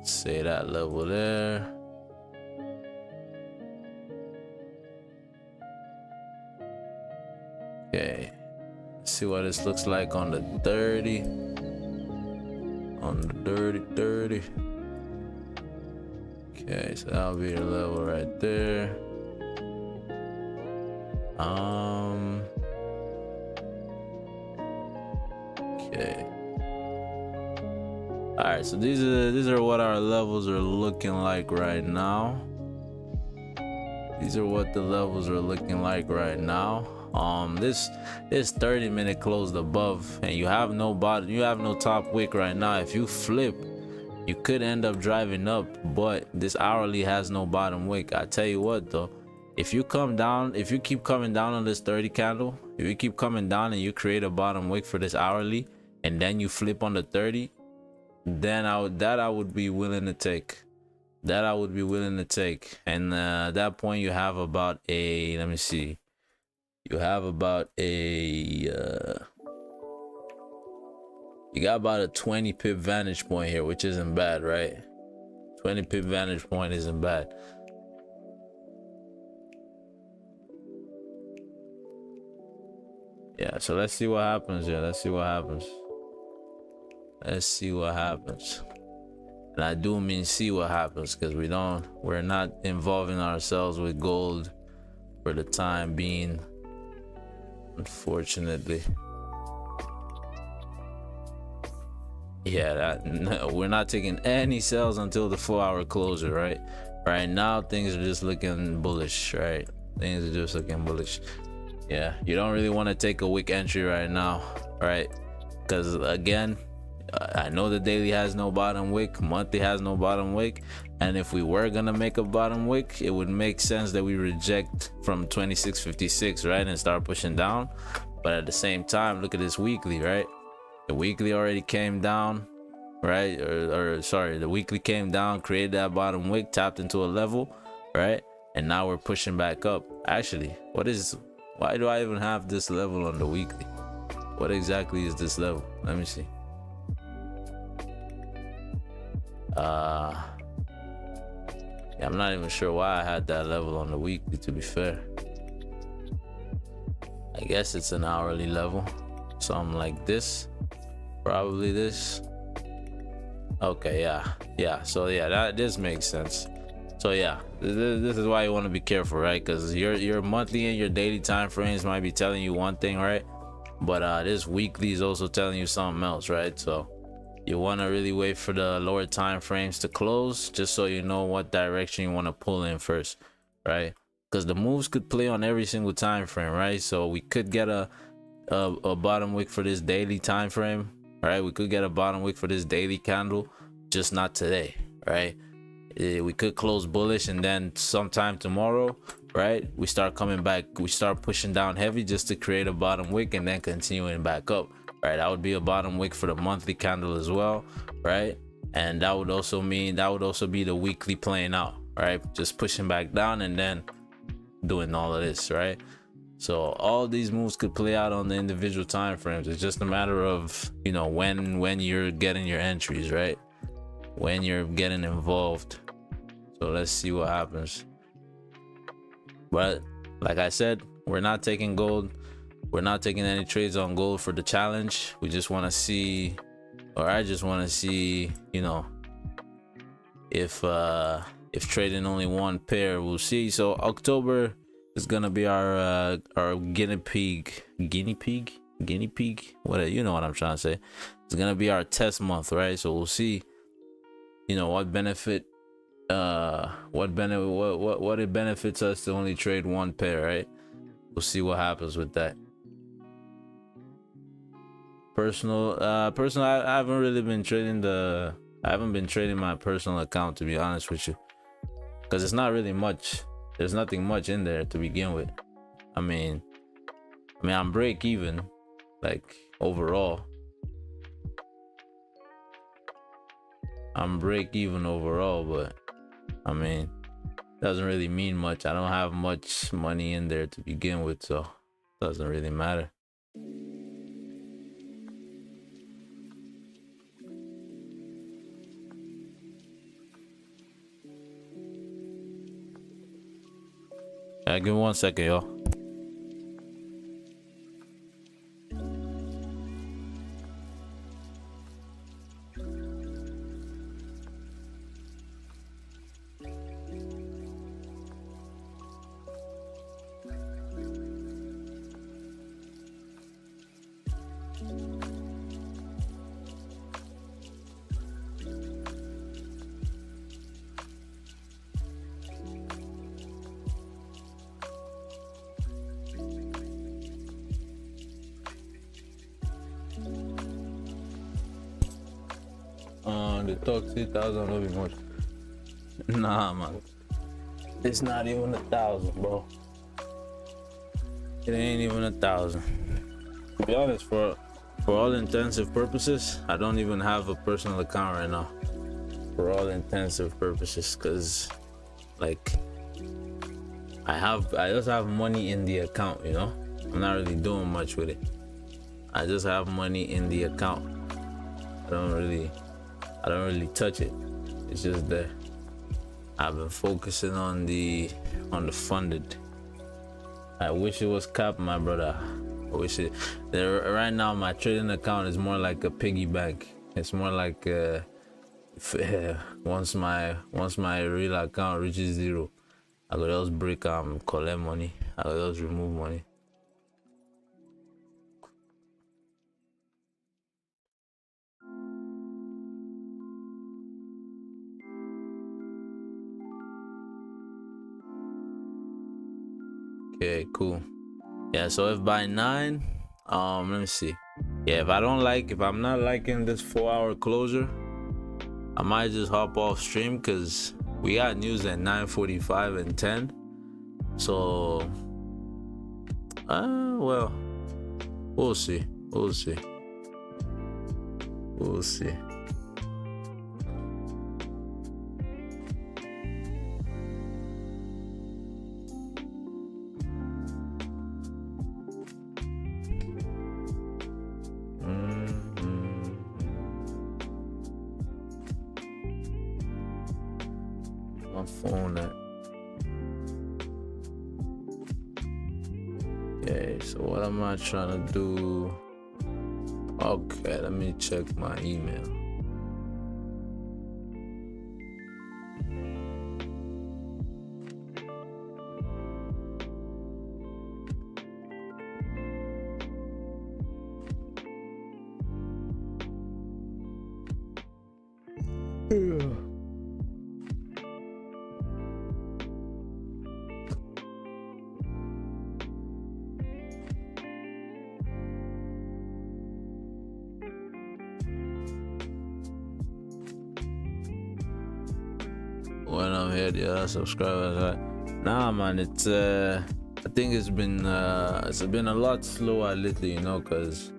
say that level there. Okay, let's see what this looks like on the 30. On the 30. Okay, so that'll be the level right there. Okay. All right, so these are what our levels are looking like right now. These are what the levels are looking like right now. This 30-minute closed above, and you have no bottom, you have no top wick right now. If you flip, you could end up driving up, but this hourly has no bottom wick. I tell you what though, if you come down, if you keep coming down on this 30 candle, if you keep coming down and you create a bottom wick for this hourly, and then you flip on the 30, then I would be willing to take. And at that point you have about a, let me see, you have about a you got about a 20 pip vantage point here, which isn't bad, right? 20 pip vantage point isn't bad. Yeah, so let's see what happens here. Let's see what happens. And I do mean see what happens, because we're not involving ourselves with gold for the time being, unfortunately. Yeah, no, we're not taking any sales until the 4 hour closure, right? Right now things are just looking bullish, right? Things are just looking bullish. Yeah, you don't really want to take a wick entry right now, right? Because again, I know the daily has no bottom wick, monthly has no bottom wick, and if we were gonna make a bottom wick, it would make sense that we reject from 26.56, right, and start pushing down. But at the same time, look at this weekly, right? The weekly already came down, right? Or sorry, the weekly came down, created that bottom wick, tapped into a level, right? And now we're pushing back up. Actually, why do I even have this level on the weekly? What exactly is this level? Let me see. Yeah, I'm not even sure why I had that level on the weekly, to be fair. I guess it's an hourly level, something like this, probably this. Okay, yeah, so yeah, this makes sense. So yeah, this is why you want to be careful, right? Because your monthly and your daily time frames might be telling you one thing, right? But this weekly is also telling you something else, right? So you want to really wait for the lower time frames to close, just so you know what direction you want to pull in first, right? Because the moves could play on every single time frame, right? So we could get a bottom wick for this daily time frame, right? We could get a bottom wick for this daily candle, just not today, right? We could close bullish, and then sometime tomorrow, right, we start coming back, we start pushing down heavy just to create a bottom wick, and then continuing back up, right? That would be a bottom wick for the monthly candle as well, right? and that would also mean that would also be the weekly playing out, right? Just pushing back down and then doing all of this, right? So all these moves could play out on the individual time frames. It's just a matter of, you know, when you're getting your entries, right? When you're getting involved. So let's see what happens. But like I said, we're not taking gold. We're not taking any trades on gold for the challenge. We just want to see, or I just want to see, you know, if trading only one pair, we'll see. So October is gonna be our guinea pig, what, you know what I'm trying to say. It's gonna be our test month, right? So we'll see, you know, what it benefits us to only trade one pair, right? We'll see what happens with that. Personal, I haven't really been trading I haven't been trading my personal account, to be honest with you, because it's not really much. There's nothing much in there to begin with. I mean I'm break even, like, overall. I'm break even overall, but I mean, doesn't really mean much. I don't have much money in there to begin with, so it doesn't really matter. Give me 1 second, y'all. The talk 6,000 will be much. Nah, man, it's not even 1,000, bro. It ain't even 1,000. To be honest, for all intensive purposes, I don't even have a personal account right now. For all intensive purposes, because, like, I just have money in the account, you know. I'm not really doing much with it. I just have money in the account. I don't really touch it. It's just there. I've been focusing on the funded. I wish it was capped, my brother. I wish it. Right now, my trading account is more like a piggy bank. It's more like once my real account reaches 0, I could just break collect money. I could just remove money. Okay, cool. Yeah, so if by 9, let me see. Yeah, if I'm not liking this 4-hour closure, I might just hop off stream, because we got news at 9:45 and 10. So well, we'll see. My phone at. Okay, so what am I trying to do? Okay, let me check my email. When I'm here, yeah, subscribe. Nah, man, it's I think it's been a lot slower lately, you know, because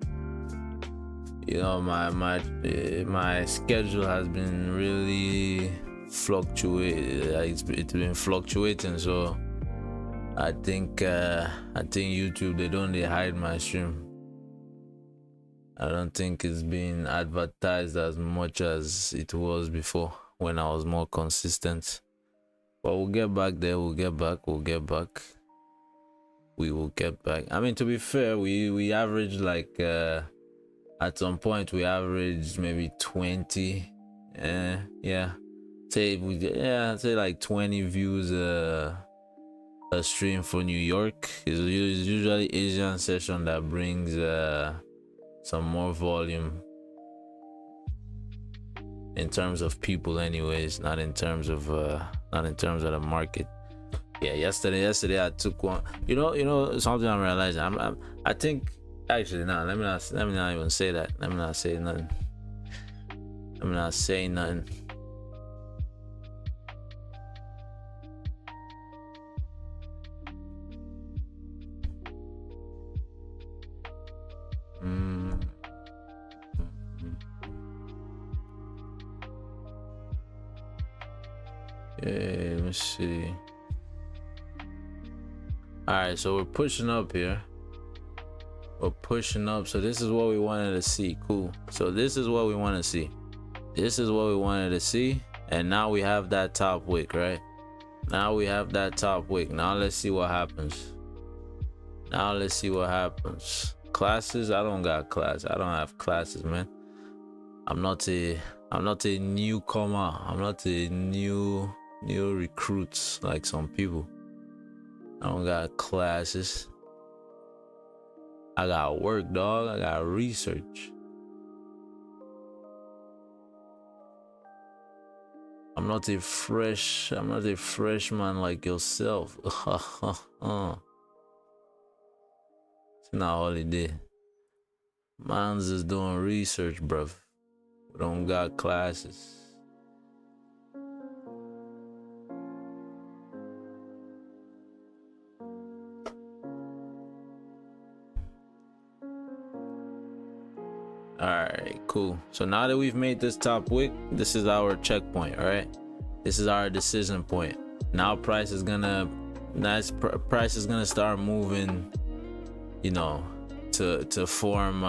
you know, my schedule has been really fluctuating. It's been fluctuating, so I think YouTube, they hide my stream. I don't think it's being advertised as much as it was before when I was more consistent. But we'll get back there. We'll get back. We will get back. I mean, to be fair, we averaged like at some point we averaged maybe 20. Yeah. Say like 20 views a stream for New York. It's usually Asian session that brings some more volume in terms of people, anyways, not in terms of the market. Yeah, yesterday I took one. You know something I'm realizing. I think actually no. Let me not even say that. Let me not say nothing. Yeah, let me see. All right, so we're pushing up here. We're pushing up. So this is what we wanted to see. Cool. So this is what we want to see. And now we have that top wick, right? Now let's see what happens. Classes, I don't got class. I don't have classes, man. I'm not a newcomer. I'm not a new recruits like some people. I don't got classes. I got work, dog. I got research. I'm not a freshman like yourself. It's not holiday. Man's is doing research, bruv. We don't got classes. All right, cool. So now that we've made this top wick, this is our checkpoint. All right, this is our decision point. Now price is gonna start moving, you know, to form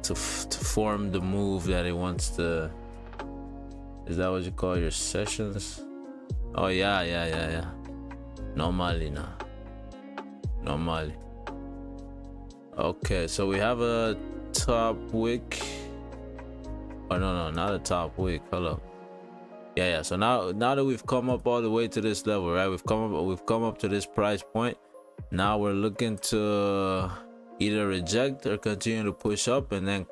to form the move that it wants to. Is that what you call your sessions? Oh yeah. Normally. Okay, so we have a top wick. Oh no, not a top wick. Hold up. Yeah. So now that we've come up all the way to this level, right? We've come up to this price point. Now we're looking to either reject or continue to push up and then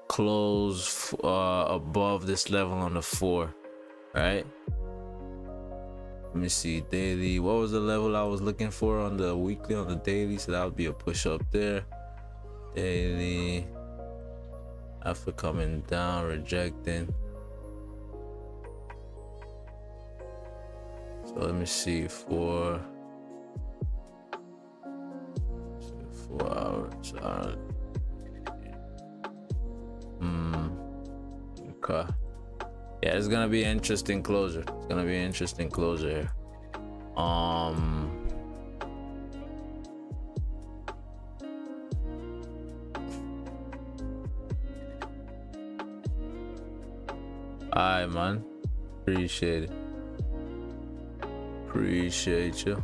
close above this level on the 4, right? Let me see, daily. What was the level I was looking for on the weekly, on the daily? So that would be a push up there. Daily, after coming down, rejecting. So let me see, 4 hours. Okay. Yeah, it's gonna be an interesting closer. Here. Alright, man. Appreciate you.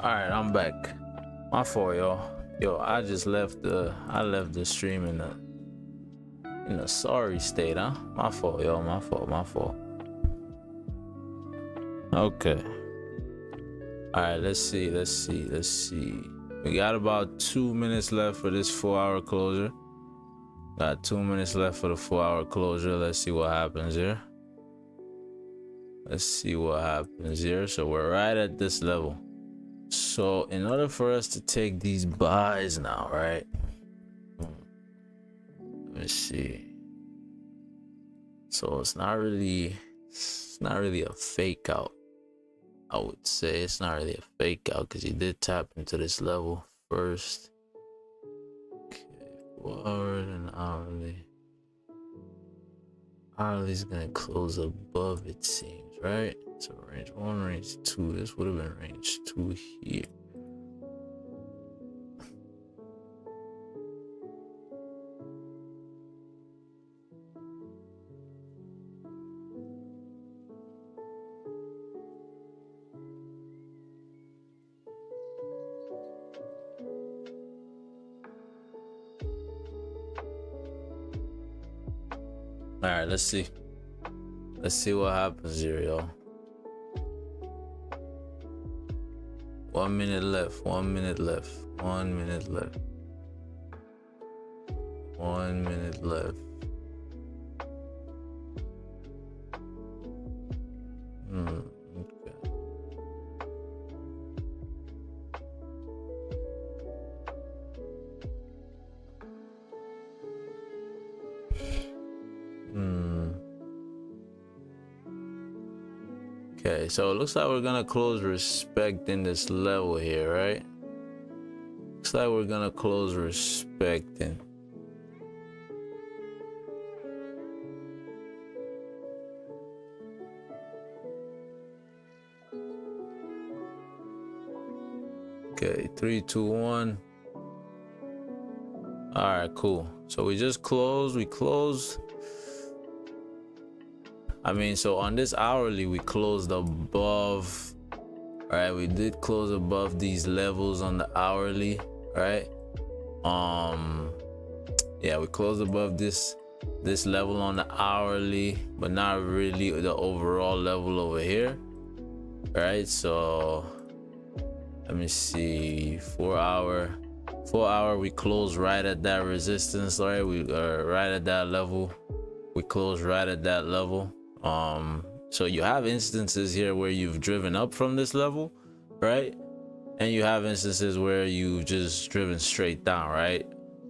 All right, I'm back. My fault, y'all. Yo, I just left the stream in a sorry state, huh? My fault, y'all. My fault. Okay. All right, let's see. We got about 2 minutes left for this 4-hour closure. Got 2 minutes left for the 4-hour closure. Let's see what happens here. So we're right at this level. So in order for us to take these buys now, right? Let me see. So it's not really a fake out. I would say it's not really a fake out because he did tap into this level first. Okay, forward and hourly. Hourly's gonna close above, it seems, right? So range 1, range 2. This would have been range 2 here. All right, let's see what happens here, y'all. 1 minute left. 1 minute left. 1 minute left. 1 minute left. Okay. Okay, so it looks like we're gonna close respecting this level here, right? Looks like we're gonna close respecting. Okay, 3, 2, 1. All right, cool. So we just closed. We closed. I mean, so on this hourly, we closed above. All right, we did close above these levels on the hourly, right? Yeah, we closed above this level on the hourly, but not really the overall level over here, right? So let me see. 4 hour, we closed right at that resistance, right? We are right at that level. We closed right at that level. So you have instances here where you've driven up from this level, right? And you have instances where you've just driven straight down, right?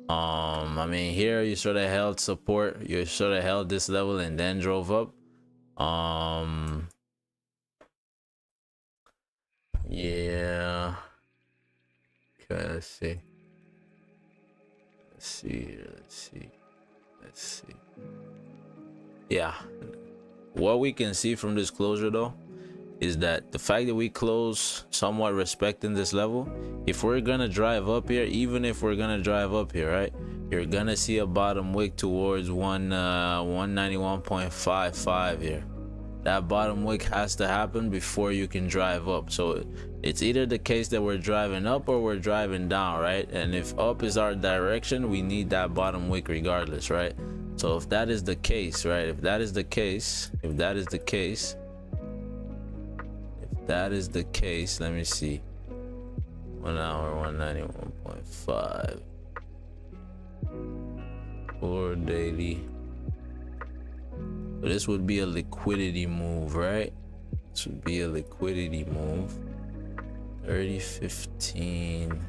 I mean, here you sort of held support, you sort of held this level and then drove up. Yeah. Okay, let's see. Yeah, what we can see from this closure though is that the fact that we close somewhat respecting this level, if we're gonna drive up here, even if we're gonna drive up here, right, you're gonna see a bottom wick towards 191.55 here. That bottom wick has to happen before you can drive up. So it's either the case that we're driving up or we're driving down, right? And if up is our direction, we need that bottom wick regardless, right? So if that is the case, right, if that is the case, let me see. 1 hour, 191.5 for daily. So this would be a liquidity move, right? This would be a liquidity move. 30.15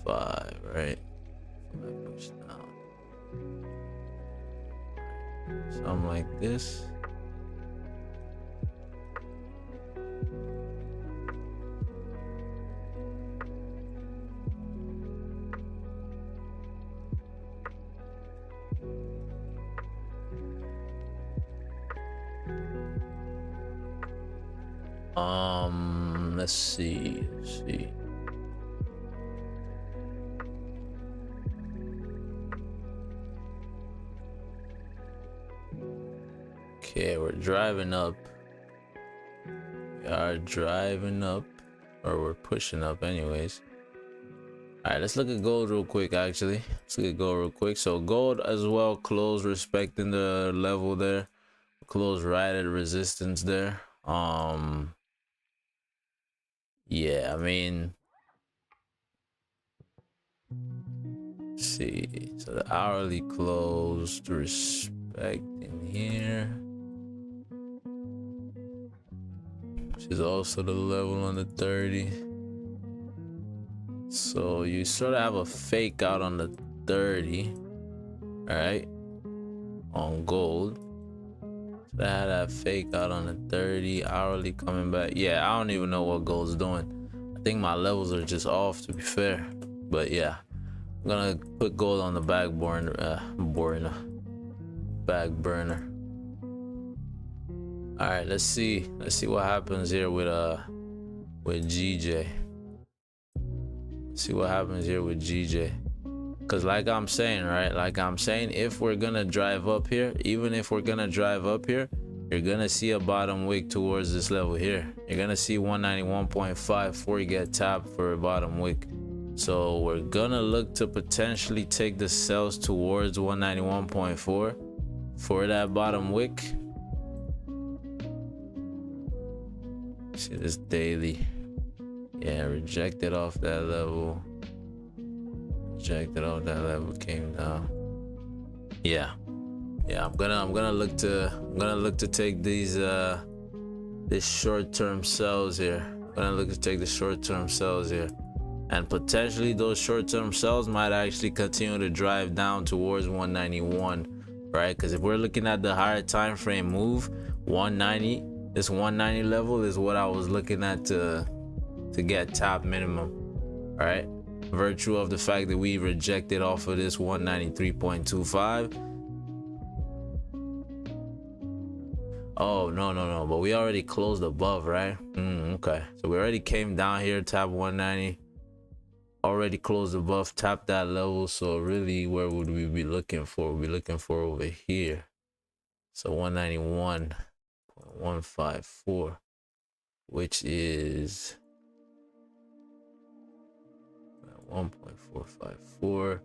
5, right? Push down. Something like this. Let's see. Okay, we're driving up. We are driving up, or we're pushing up anyways. All right, let's look at gold real quick. Actually, let's look at gold real quick. So gold as well closed respecting the level there, closed right at resistance there. Yeah, I mean, let's see, so the hourly closed respecting here, which is also the level on the 30. So you sort of have a fake out on the 30, all right, on gold. So I had that fake out on the 30, hourly coming back. Yeah, I don't even know what gold's doing. I think my levels are just off, to be fair. But yeah, I'm gonna put gold on the back burner. All right, let's see what happens here with GJ. See what happens here with GJ. Because like I'm saying, right, if we're gonna drive up here, even if we're gonna drive up here, you're gonna see a bottom wick towards this level here. You're gonna see 191.5 before you get tapped for a bottom wick. So we're gonna look to potentially take the sells towards 191.4 for that bottom wick. See this daily. Yeah, rejected off that level. Rejected off that level, came down. Yeah, I'm gonna look to take these this short-term sells here. I'm gonna look to take the short-term sells here, and potentially those short-term sells might actually continue to drive down towards 191, right? Because if we're looking at the higher time frame move, 190, this 190 level is what I was looking at to get top minimum, right? Virtue of the fact that we rejected off of this 193.25. Oh no, but we already closed above, right? Okay, so we already came down here, tap 190, already closed above, tap that level. So really, where would we be looking for? We'll be looking for over here. So 191.154, which is 1.454.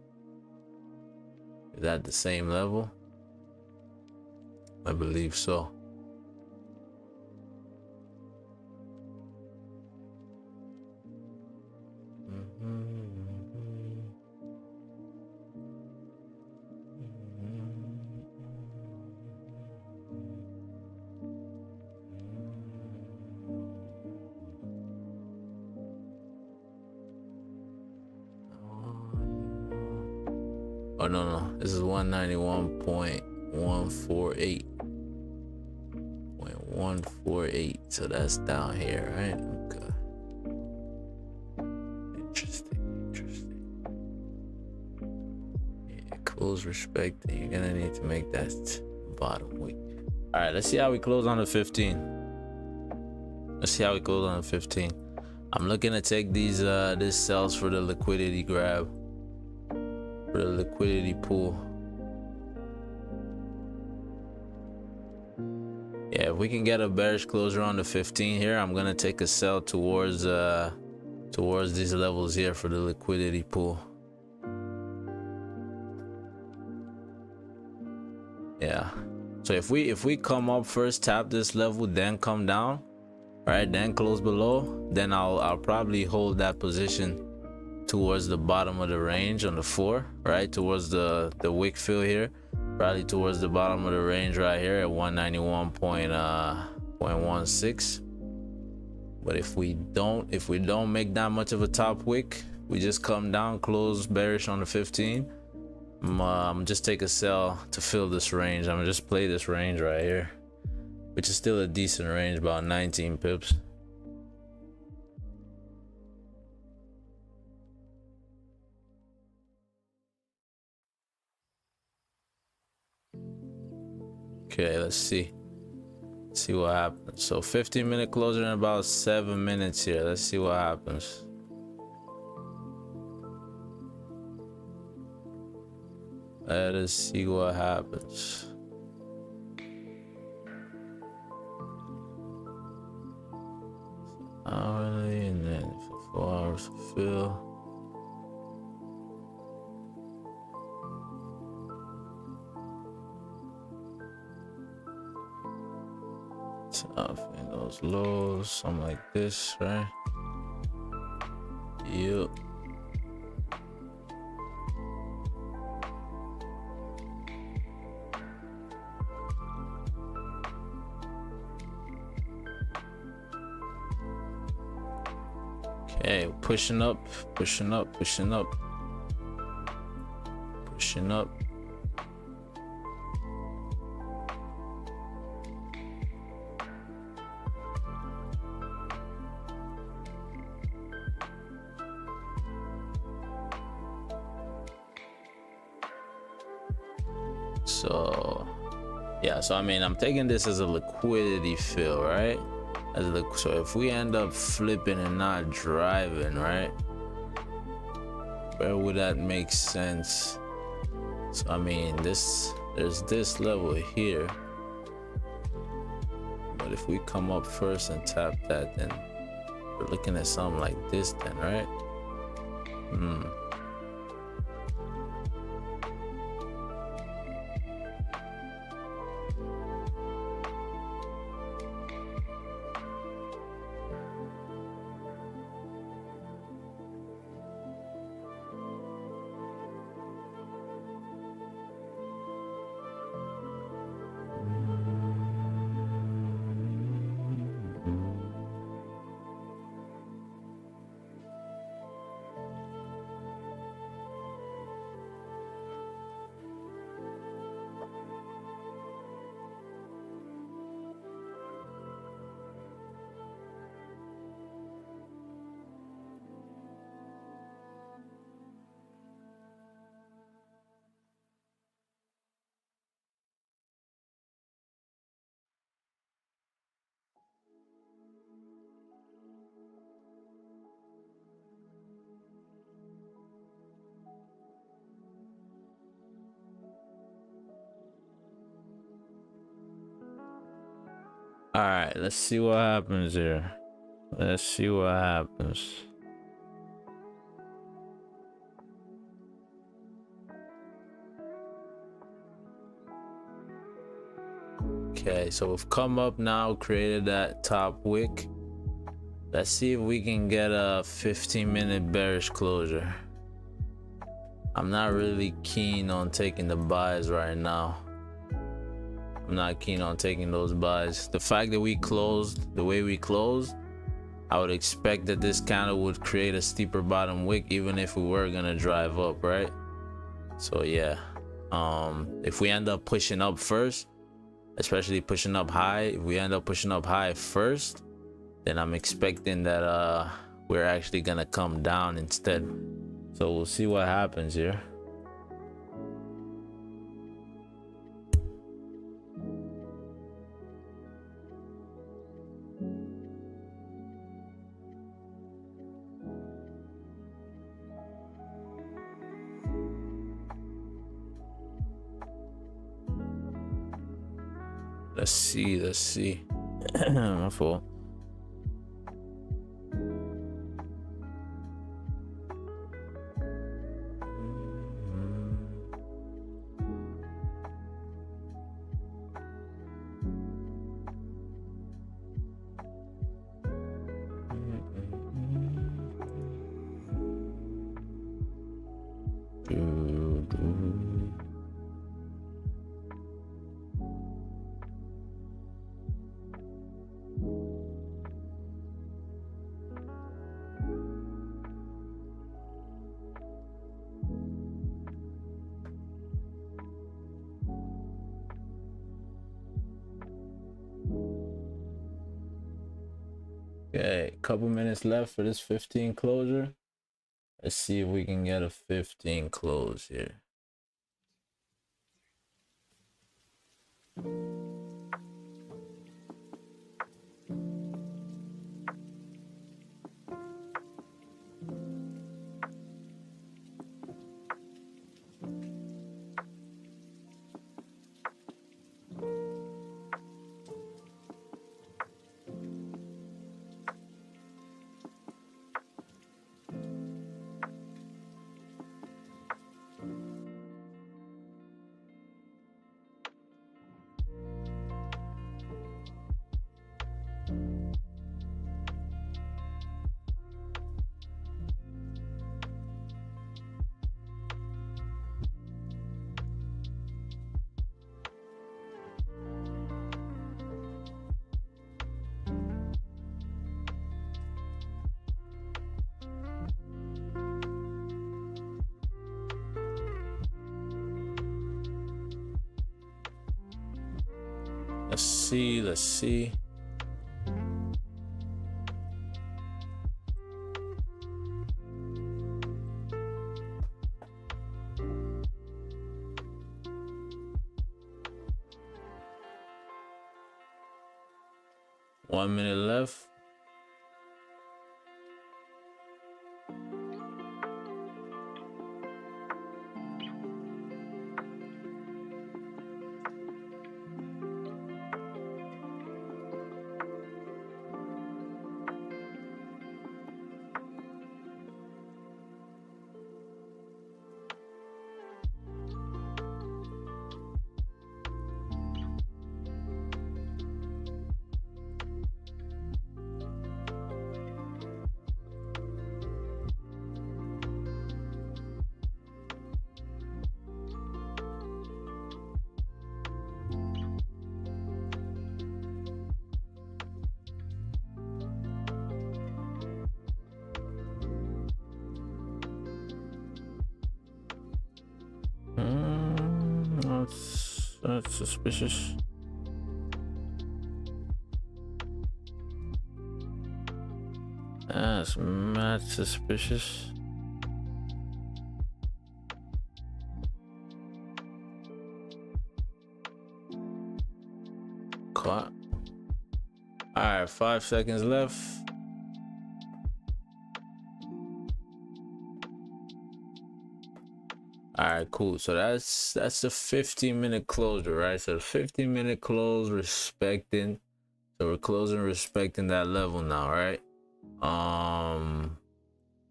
Is that the same level? I believe so. Oh no, this is 191.148.148. So that's down here, right? Okay. Interesting. Yeah, close respect. You're gonna need to make that bottom week. All right, let's see how we close on the 15. I'm looking to take these this sells for the liquidity grab, for the liquidity pool. Yeah, if we can get a bearish closure on the 15 here, I'm gonna take a sell towards these levels here for the liquidity pool. Yeah, so if we come up first, tap this level, then come down, right, then close below, then I'll probably hold that position towards the bottom of the range on the 4, right, towards the wick fill here, probably towards the bottom of the range right here at 191.16. But if we don't make that much of a top wick, we just come down, close bearish on the 15, just take a sell to fill this range. I'm gonna just play this range right here, which is still a decent range, about 19 pips. Okay, let's see what happens. So 15-minute closer in about 7 minutes here. Let's see what happens. Let us see what happens. worth of fill. Tough in those lows, something like this, right? Yep. Okay, pushing up, pushing up, pushing up, pushing up. So yeah, so I mean, I'm taking this as a liquidity fill, right? So if we end up flipping and not driving, right, where would that make sense? So I mean, there's this level here, but if we come up first and tap that, then we're looking at something like this then, right? All right, let's see what happens here. Let's see what happens. Okay, so we've come up now, created that top wick. Let's see if we can get a 15-minute bearish closure. I'm not really keen on taking the buys right now. I'm not keen on taking those buys. The fact that we closed the way we closed, I would expect that this candle would create a steeper bottom wick even if we were gonna drive up, right? So yeah, if we end up pushing up first, especially pushing up high, if we end up pushing up high first, then I'm expecting that we're actually gonna come down instead. So we'll see what happens here. Let's see. My fault. Okay, couple minutes left for this 15 closure. Let's see if we can get a 15 close here. see. One minute left. That's suspicious. That's mad suspicious. Caught. All right, 5 seconds left. All right, cool. So that's a 15-minute closure, right? So the 15-minute close respecting. So we're closing respecting that level now, right?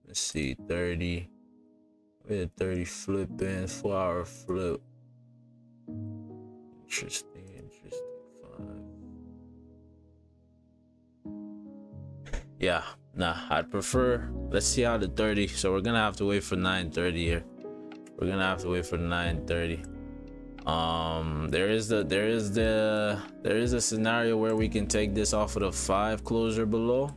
Let's see, 30. We had 30 flipping, 4-hour flip. Interesting. 5. Yeah, nah, I'd prefer. Let's see how the 30. So we're gonna have to wait for 9:30 here. We're gonna have to wait for 9:30. There is a scenario where we can take this off of the 5 closure below,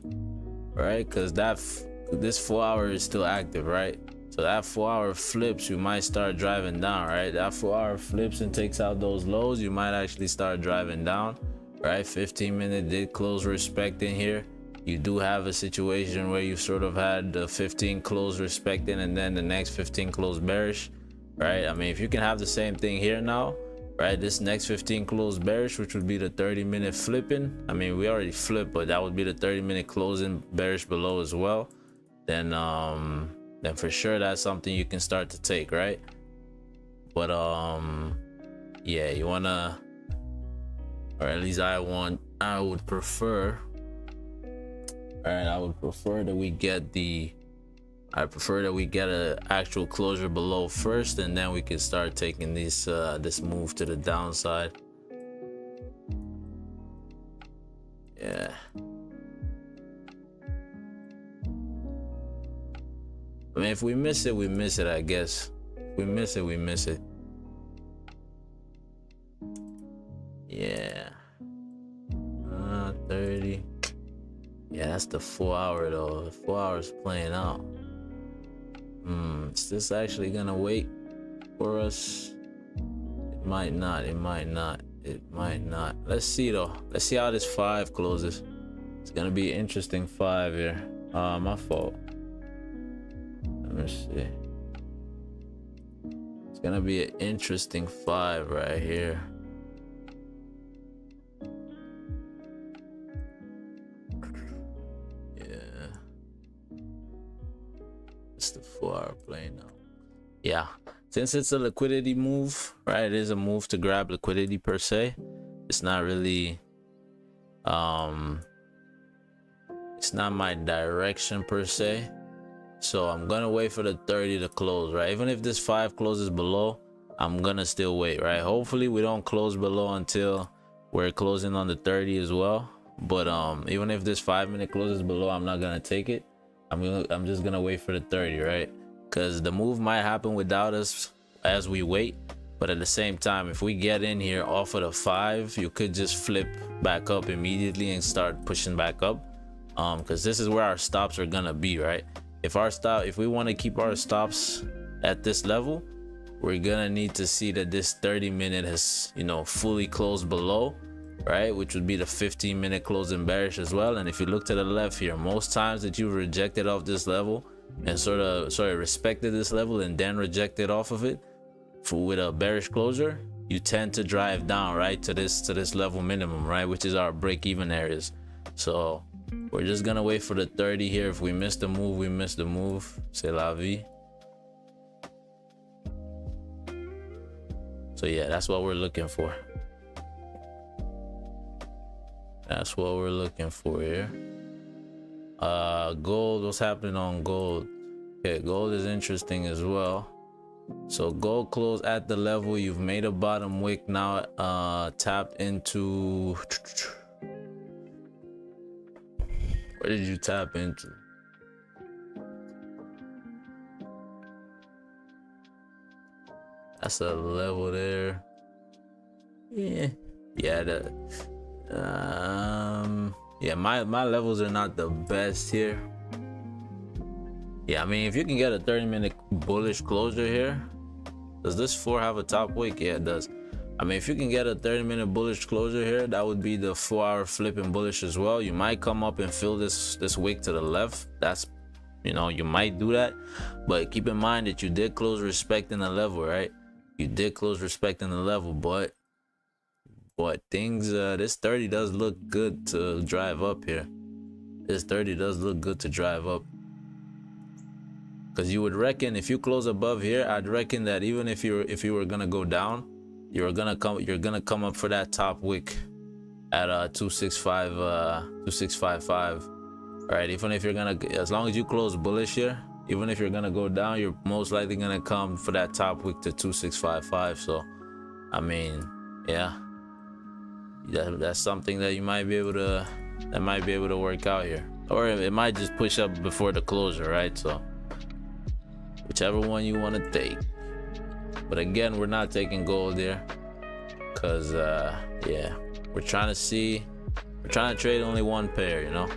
right? Because this 4-hour is still active, right? So that 4-hour flips, you might start driving down, right? That 4-hour flips and takes out those lows, you might actually start driving down, right? 15-minute did close respecting here. You do have a situation where you sort of had the 15 close respecting and then the next 15 close bearish, right? I mean, if you can have the same thing here now, right? This next 15 close bearish, which would be the 30-minute flipping. I mean, we already flipped, but that would be the 30-minute closing bearish below as well. Then for sure that's something you can start to take, right? But yeah, you wanna, or at least I would prefer. All right, I would prefer that we get an actual closure below first, and then we can start taking this move to the downside. Yeah. I mean, if we miss it, we miss it, I guess. If we miss it, we miss it. Yeah. 30. Yeah, that's the 4-hour though. The 4 hours playing out. Is this actually gonna wait for us? It might not. It might not. It might not. Let's see though. Let's see how this 5 closes. It's gonna be an interesting 5 here. My fault. Let me see. It's gonna be an interesting 5 right here. The 4-hour play now. Yeah, since it's a liquidity move, right? It is a move to grab liquidity per se. It's not really it's not my direction per se, so I'm gonna wait for the 30 to close, right? Even if this 5 closes below, I'm gonna still wait, right? Hopefully we don't close below until we're closing on the 30 as well. But even if this 5-minute closes below, I'm not gonna take it. I'm just gonna wait for the 30, right? Because the move might happen without us as we wait, but at the same time, if we get in here off of the 5, you could just flip back up immediately and start pushing back up, because this is where our stops are gonna be, right? If we want to keep our stops at this level, we're gonna need to see that this 30-minute has, you know, fully closed below, right, which would be the 15-minute closing bearish as well. And if you look to the left here, most times that you've rejected off this level and sort of respected this level and then rejected off of it with a bearish closure, you tend to drive down, right, to this level minimum, right, which is our break-even areas. So we're just gonna wait for the 30 here. If we miss the move, we miss the move. C'est la vie. So yeah, that's what we're looking for. That's what we're looking for here. Gold, what's happening on gold? Okay, gold is interesting as well. So gold closed at the level. You've made a bottom wick now, tapped into, where did you tap into? That's a level there. Yeah, yeah, my levels are not the best here. Yeah, I mean, if you can get a 30-minute bullish closure here, does this 4 have a top wick? Yeah, it does. I mean, if you can get a 30-minute bullish closure here, that would be the 4-hour flipping bullish as well. You might come up and fill this wick to the left. That's, you know, you might do that, but keep in mind that you did close respecting the level, right? You did close respecting the level, but things, this 30 does look good to drive up here. This 30 does look good to drive up. Because you would reckon if you close above here, I'd reckon that even if you were gonna go down, you're gonna come up for that top wick at 2655. All right, even if you're gonna, as long as you close bullish here, even if you're gonna go down, you're most likely gonna come for that top wick to 2655. So I mean, yeah, that's something that you might be able to work out here, or it might just push up before the closure, right? So whichever one you want to take. But again, we're not taking gold here because yeah, we're trying to trade only one pair, you know.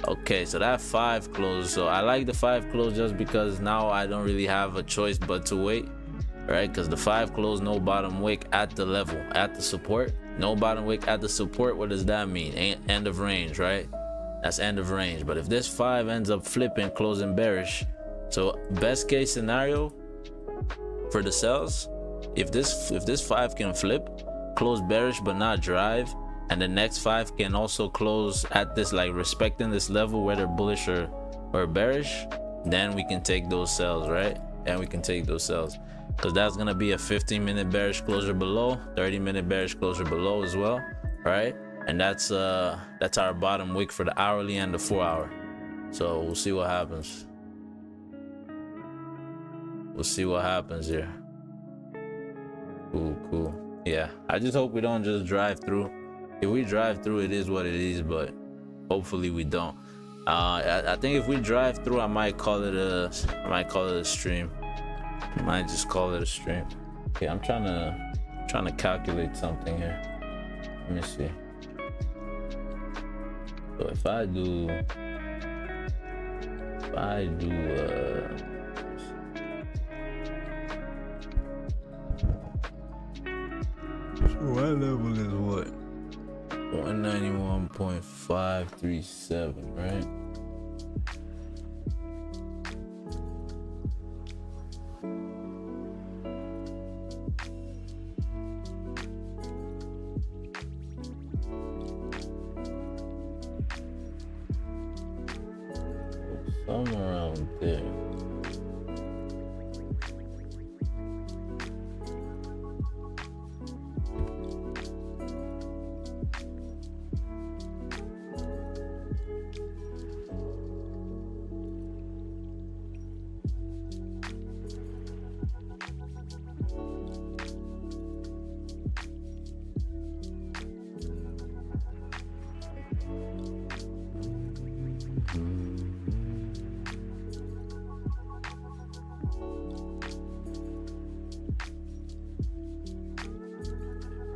Okay, so that 5 closed. So I like the 5 closed just because now I don't really have a choice but to wait, right? Because the 5 closed, no bottom wick at the level, at the support. No bottom wick at the support. What does that mean? End of range, right? That's end of range. But if this 5 ends up flipping, closing bearish, so best case scenario for the sells, if this 5 can flip, close bearish but not drive, and the next 5 can also close at this, like respecting this level, whether bullish or bearish, then we can take those sells, right? And we can take those sells, because that's gonna be a 15-minute bearish closure below, 30-minute bearish closure below as well, right? And that's our bottom wick for the hourly and the 4-hour. So we'll see what happens. We'll see what happens here. Cool. Yeah, I just hope we don't just drive through. If we drive through, it is what it is, but hopefully we don't. I think if we drive through, I might call it a stream. I might just call it a stream. Okay, I'm trying to calculate something here. Let me see. So if I do so my level is what? 191.537, right? Somewhere around there.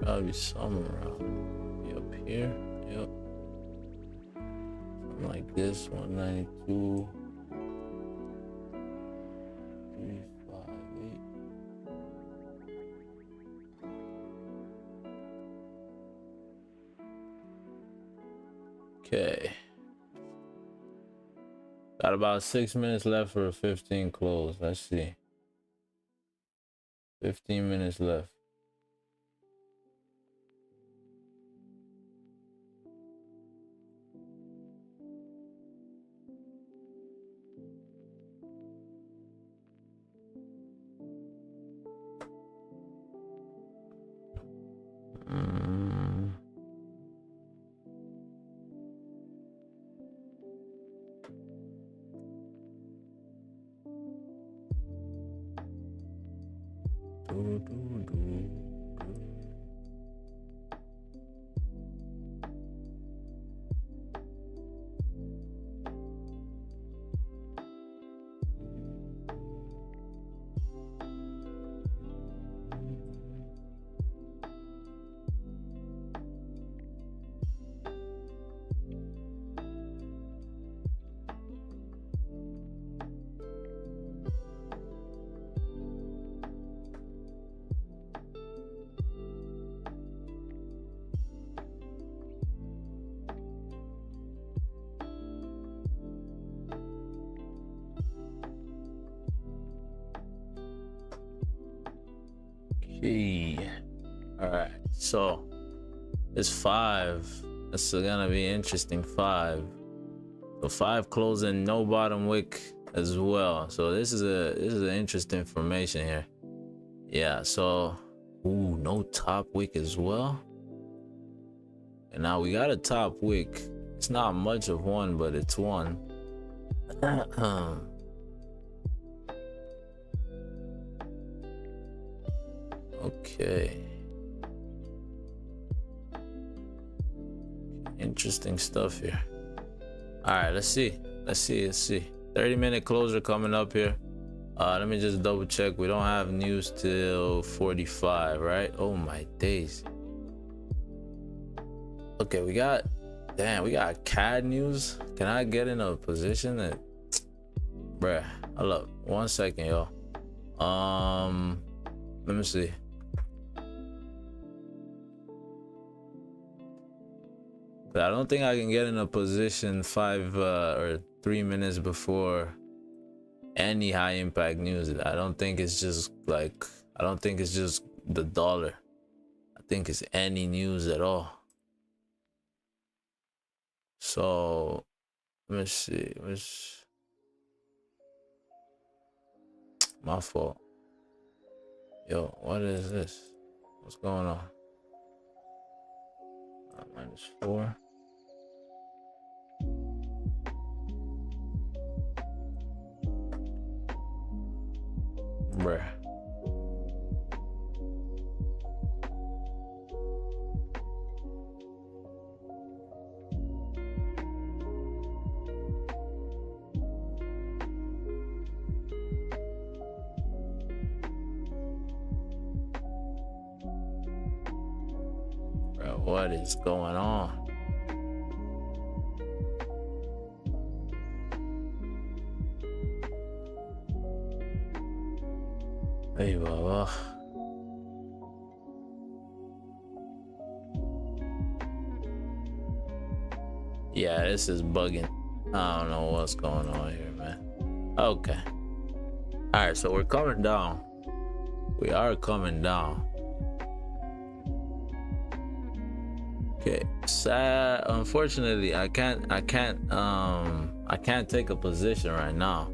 Probably somewhere around up here. Yep. Something like this, 192. 358. Okay. Got about 6 minutes left for a 15 close. Let's see. 15 minutes left. All right, so it's 5. This is gonna be interesting. 5. So 5 closing, no bottom wick as well. So this is an interesting formation here. Yeah. So no top wick as well. And now we got a top wick. It's not much of one, but it's one. Okay. Interesting stuff here. All right, let's see. 30-minute closer coming up here. Let me just double check. We don't have news till 45, right? Oh my days. Okay, we got CAD news. Can I get in a position that, bruh, hold up 1 second, y'all. Let me see. I don't think I can get in a position 5 or 3 minutes before any high impact news. I don't think it's just the dollar. I think it's any news at all. So let me see. My fault. Yo, what is this? What's going on? -4. Bruh. Bro, what is going on? Hey, Baba. Yeah, this is bugging. I don't know what's going on here, man. Okay. All right, so we're coming down. We are coming down. Okay. Sad. Unfortunately, I can't take a position right now.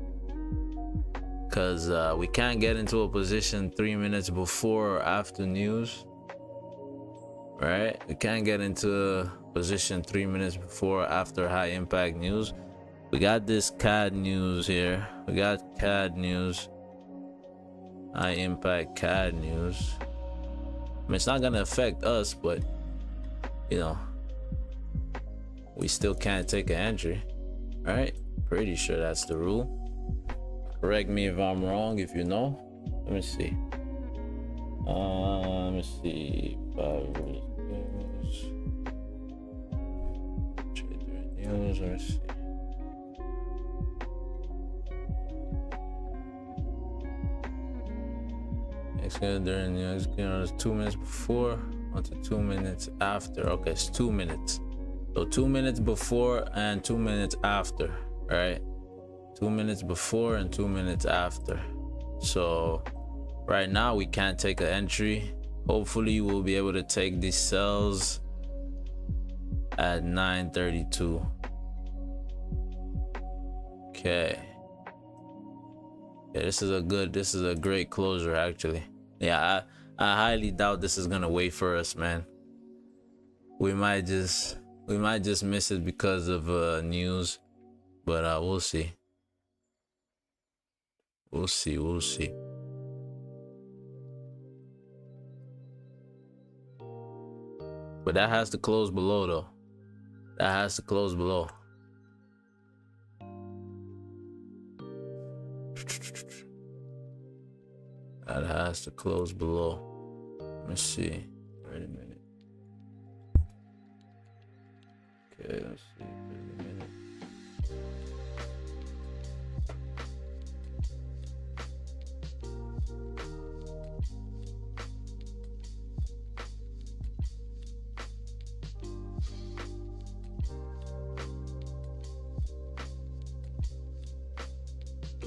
Because we can't get into a position 3 minutes before or after news, right? We can't get into a position 3 minutes before or after high impact news. We got this CAD news here. We got CAD news, high impact CAD news. I mean, it's not gonna affect us, but you know, we still can't take an entry, right? Pretty sure that's the rule. Correct me if I'm wrong, if you know. Let me see. Let me see. Trader news. Let me see. Executed during the execution 2 minutes before, onto 2 minutes after. Okay, it's 2 minutes. So 2 minutes before and 2 minutes after, right? 2 minutes before and 2 minutes after. So right now we can't take an entry. Hopefully we'll be able to take these sells at 9:32. Okay. Yeah, this is a great closure actually. Yeah, I highly doubt this is gonna wait for us, man. We might just miss it because of news, but we'll see. We'll see. But that has to close below though. That has to close below. That has to close below. Let me see. Wait a minute. Okay, let's see. 30 minutes.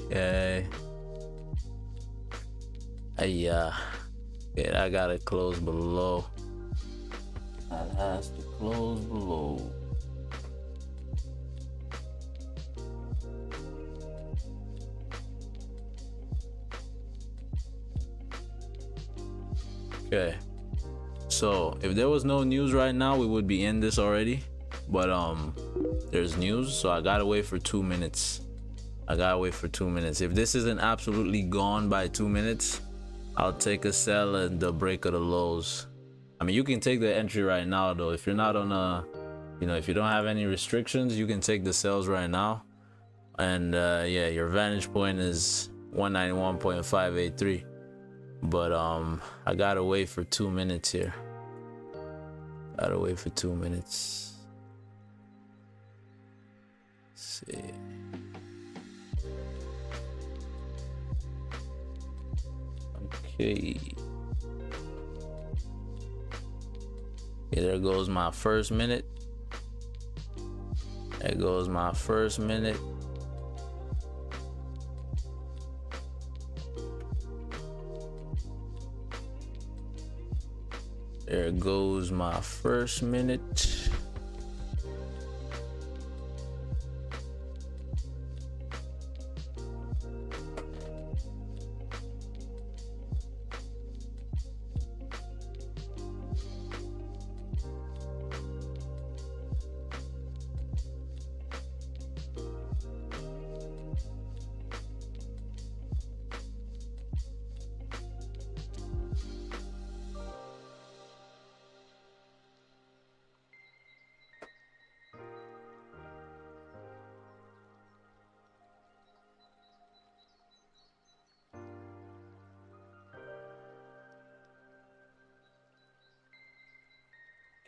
Okay. Yeah, I gotta close below. That has to close below. Okay. So if there was no news right now, we would be in this already. But there's news, so I gotta wait for 2 minutes. If this isn't absolutely gone by 2 minutes, I'll take a sell at the break of the lows. I mean, you can take the entry right now though. If you're not on a, if you don't have any restrictions, you can take the sells right now. And yeah, your vantage point is 191.583. But I gotta wait for 2 minutes here. Let's see. Okay. Okay, there goes my first minute. There goes my first minute. There goes my first minute.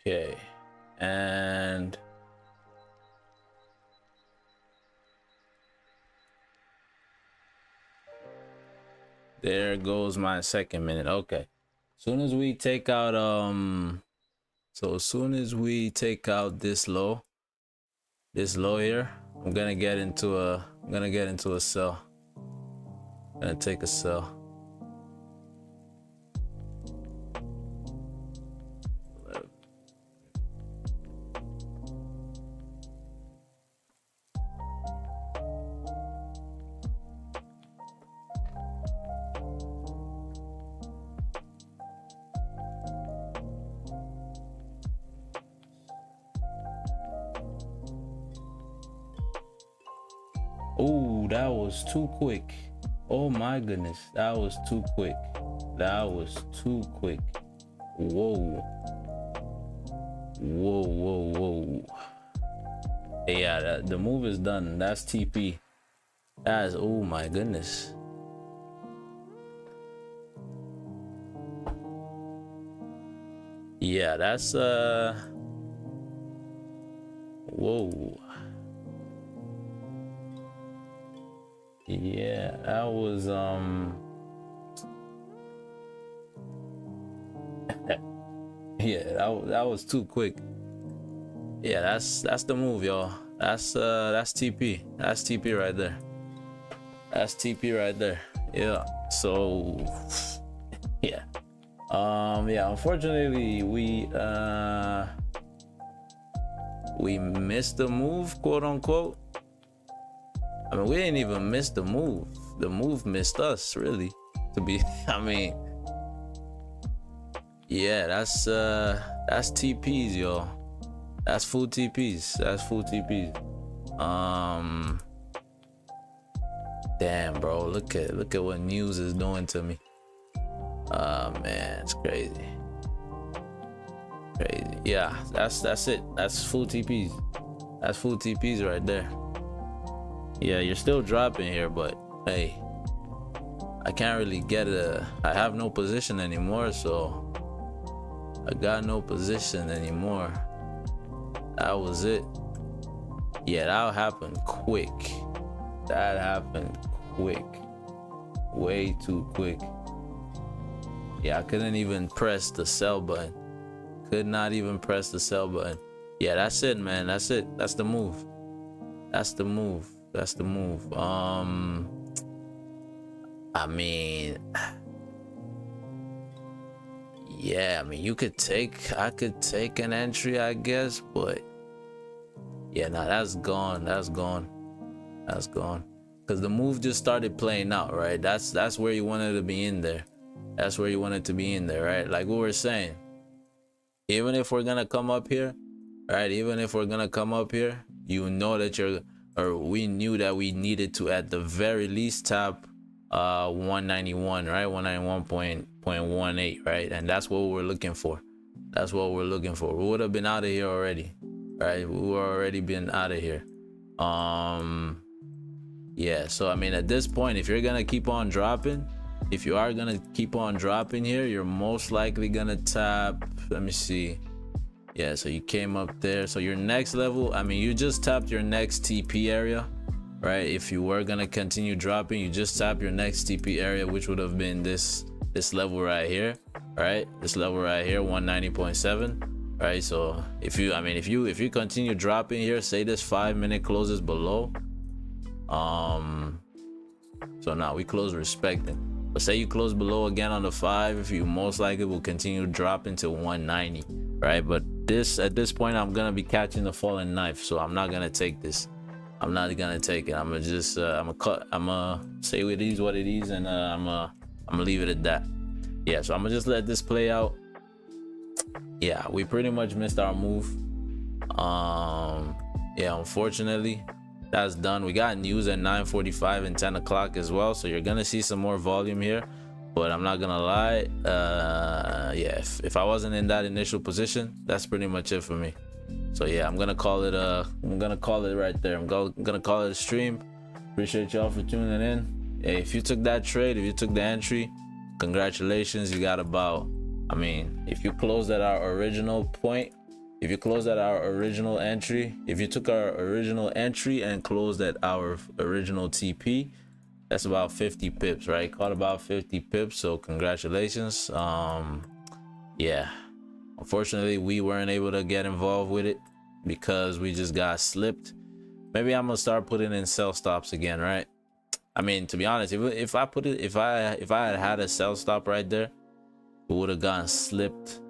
Okay, and there goes my second minute. Okay, soon as we take out as soon as we take out this low here, I'm gonna get into a sell. I'm gonna take a sell. Oh, that was too quick. Oh my goodness, that was too quick. Whoa. Yeah, the move is done. That's TP. That's, oh my goodness. Yeah, that's whoa. Yeah, that was yeah, that was too quick. yeah, that's the move, y'all. That's TP. That's TP right there. That's TP right there. Yeah. So yeah. Yeah, unfortunately we missed the move, quote unquote. I mean, we didn't even miss the move. The move missed us, really. To be, I mean, yeah, that's TPs, y'all. That's full TPs. That's full TPs. Damn, bro, look at what news is doing to me. Man, it's crazy. Crazy. Yeah, that's it. That's full TPs. That's full TPs right there. Yeah, you're still dropping here, but hey, I can't really get I have no position anymore, so I got no position anymore. That was it. Yeah, that happened quick. That happened quick. Way too quick. Yeah, I couldn't even press the sell button. Could not even press the sell button. Yeah, that's it, man. That's it. That's the move. That's the move. That's the move. I mean, yeah, I mean, I could take an entry, I guess, but yeah, nah, that's gone. That's gone. That's gone. Because the move just started playing out, right? That's where you wanted to be in there. That's where you wanted to be in there, right? Like we were saying, even if we're gonna come up here, right? Even if we're gonna come up here, you know that we knew that we needed to at the very least tap 191, right? 191.18, right? And that's what we're looking for. That's what we're looking for. We would have been out of here already, right? We were already been out of here. Yeah, so I mean, at this point, if you're gonna keep on dropping, if you are gonna keep on dropping here, you're most likely gonna tap, let me see. Yeah, so you came up there. So your next level, I mean, you just tapped your next TP area, right? If you were gonna continue dropping, you just tap your next TP area, which would have been this level right here, right? This level right here, 190.7, right? So if you continue dropping here, say this 5-minute closes below, so now we close respecting, but say you close below again on the 5, you most likely will continue dropping to 190, right? But at this point, I'm gonna be catching the falling knife, so I'm not gonna take this. I'm not gonna take it. I'm gonna just I'm gonna say it is what it is, and I'm gonna leave it at that. Yeah, so I'm gonna just let this play out. Yeah, we pretty much missed our move. Yeah, unfortunately, that's done. We got news at 9:45 and 10 o'clock as well, so you're gonna see some more volume here. But I'm not gonna lie, yeah, if I wasn't in that initial position, that's pretty much it for me. So yeah, I'm gonna call it right there. I'm gonna call it a stream. Appreciate y'all for tuning in. Hey, if you took that trade, if you took the entry, congratulations. You got about, I mean, if you closed at our original point, if you closed at our original entry, if you took our original entry and closed at our original TP, that's about 50 pips, right? Caught about 50 pips, so congratulations. Yeah, unfortunately we weren't able to get involved with it because we just got slipped. Maybe I'm gonna start putting in sell stops again, right? I mean, to be honest, if I had had a sell stop right there, we would have gotten slipped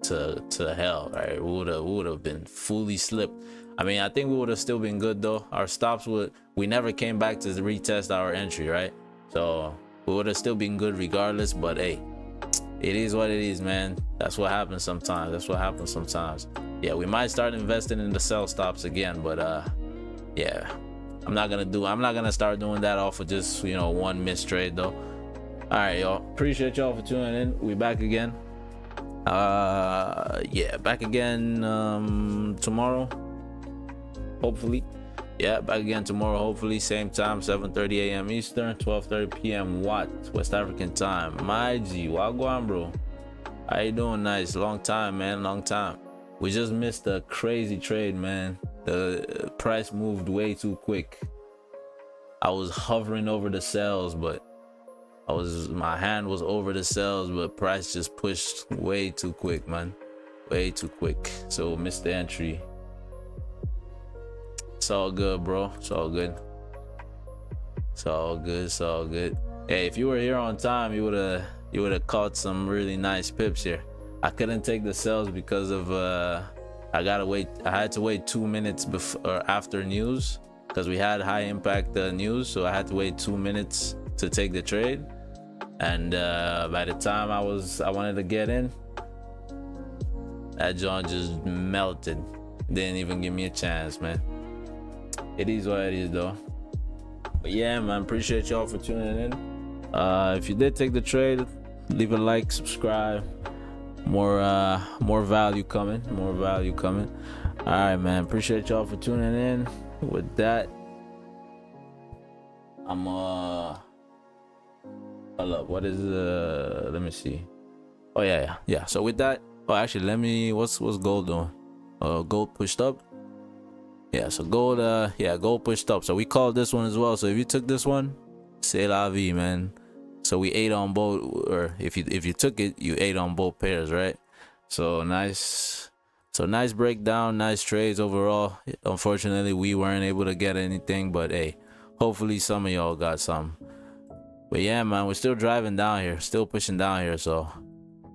to hell, right? We would have been fully slipped. I mean, I think we would have still been good though. Our stops we never came back to retest our entry, right? So we would have still been good regardless. But hey, it is what it is, man. That's what happens sometimes. That's what happens sometimes. Yeah, we might start investing in the sell stops again, but yeah, I'm not gonna start doing that off of just, you know, one missed trade though. All right, y'all, appreciate y'all for tuning in. We back again. Yeah, back again tomorrow, hopefully. Yeah, back again tomorrow, hopefully. Same time, 7:30 a.m. Eastern, 12:30 p.m. West African time. My G, wagwan, bro. How you doing? Nice. Long time, man. Long time. We just missed a crazy trade, man. The price moved way too quick. I was hovering over the sells, but my hand was over the sells, but price just pushed way too quick, man. Way too quick. So missed the entry. It's all good, bro. It's all good. It's all good. It's all good. Hey, if you were here on time, you would have caught some really nice pips here. I couldn't take the sales because of I had to wait 2 minutes before after news, because we had high impact news, so I had to wait 2 minutes to take the trade. And by the time I wanted to get in, that joint just melted. Didn't even give me a chance, man. It is what it is, though. But yeah, man, appreciate y'all for tuning in. If you did take the trade, leave a like, subscribe. More value coming. More value coming. All right, man. Appreciate y'all for tuning in. With that, I'm hold up. What is let me see. Oh yeah. So with that, actually, let me. What's gold doing? Gold pushed up. Yeah. So gold. Gold pushed up. So we called this one as well. So if you took this one, c'est la vie, man. So we ate on both, or if you took it, you ate on both pairs, right? So nice. So nice breakdown, nice trades overall. Unfortunately, we weren't able to get anything, but hey, hopefully some of y'all got some. But yeah, man, we're still driving down here, still pushing down here. So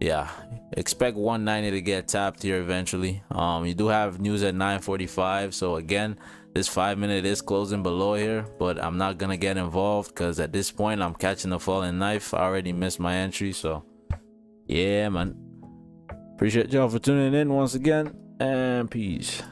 yeah, expect 190 to get tapped here eventually. You do have news at 9:45. So again, this 5 minute is closing below here, but I'm not gonna get involved because at this point I'm catching a falling knife. I already missed my entry. So yeah, man, appreciate y'all for tuning in once again, and peace.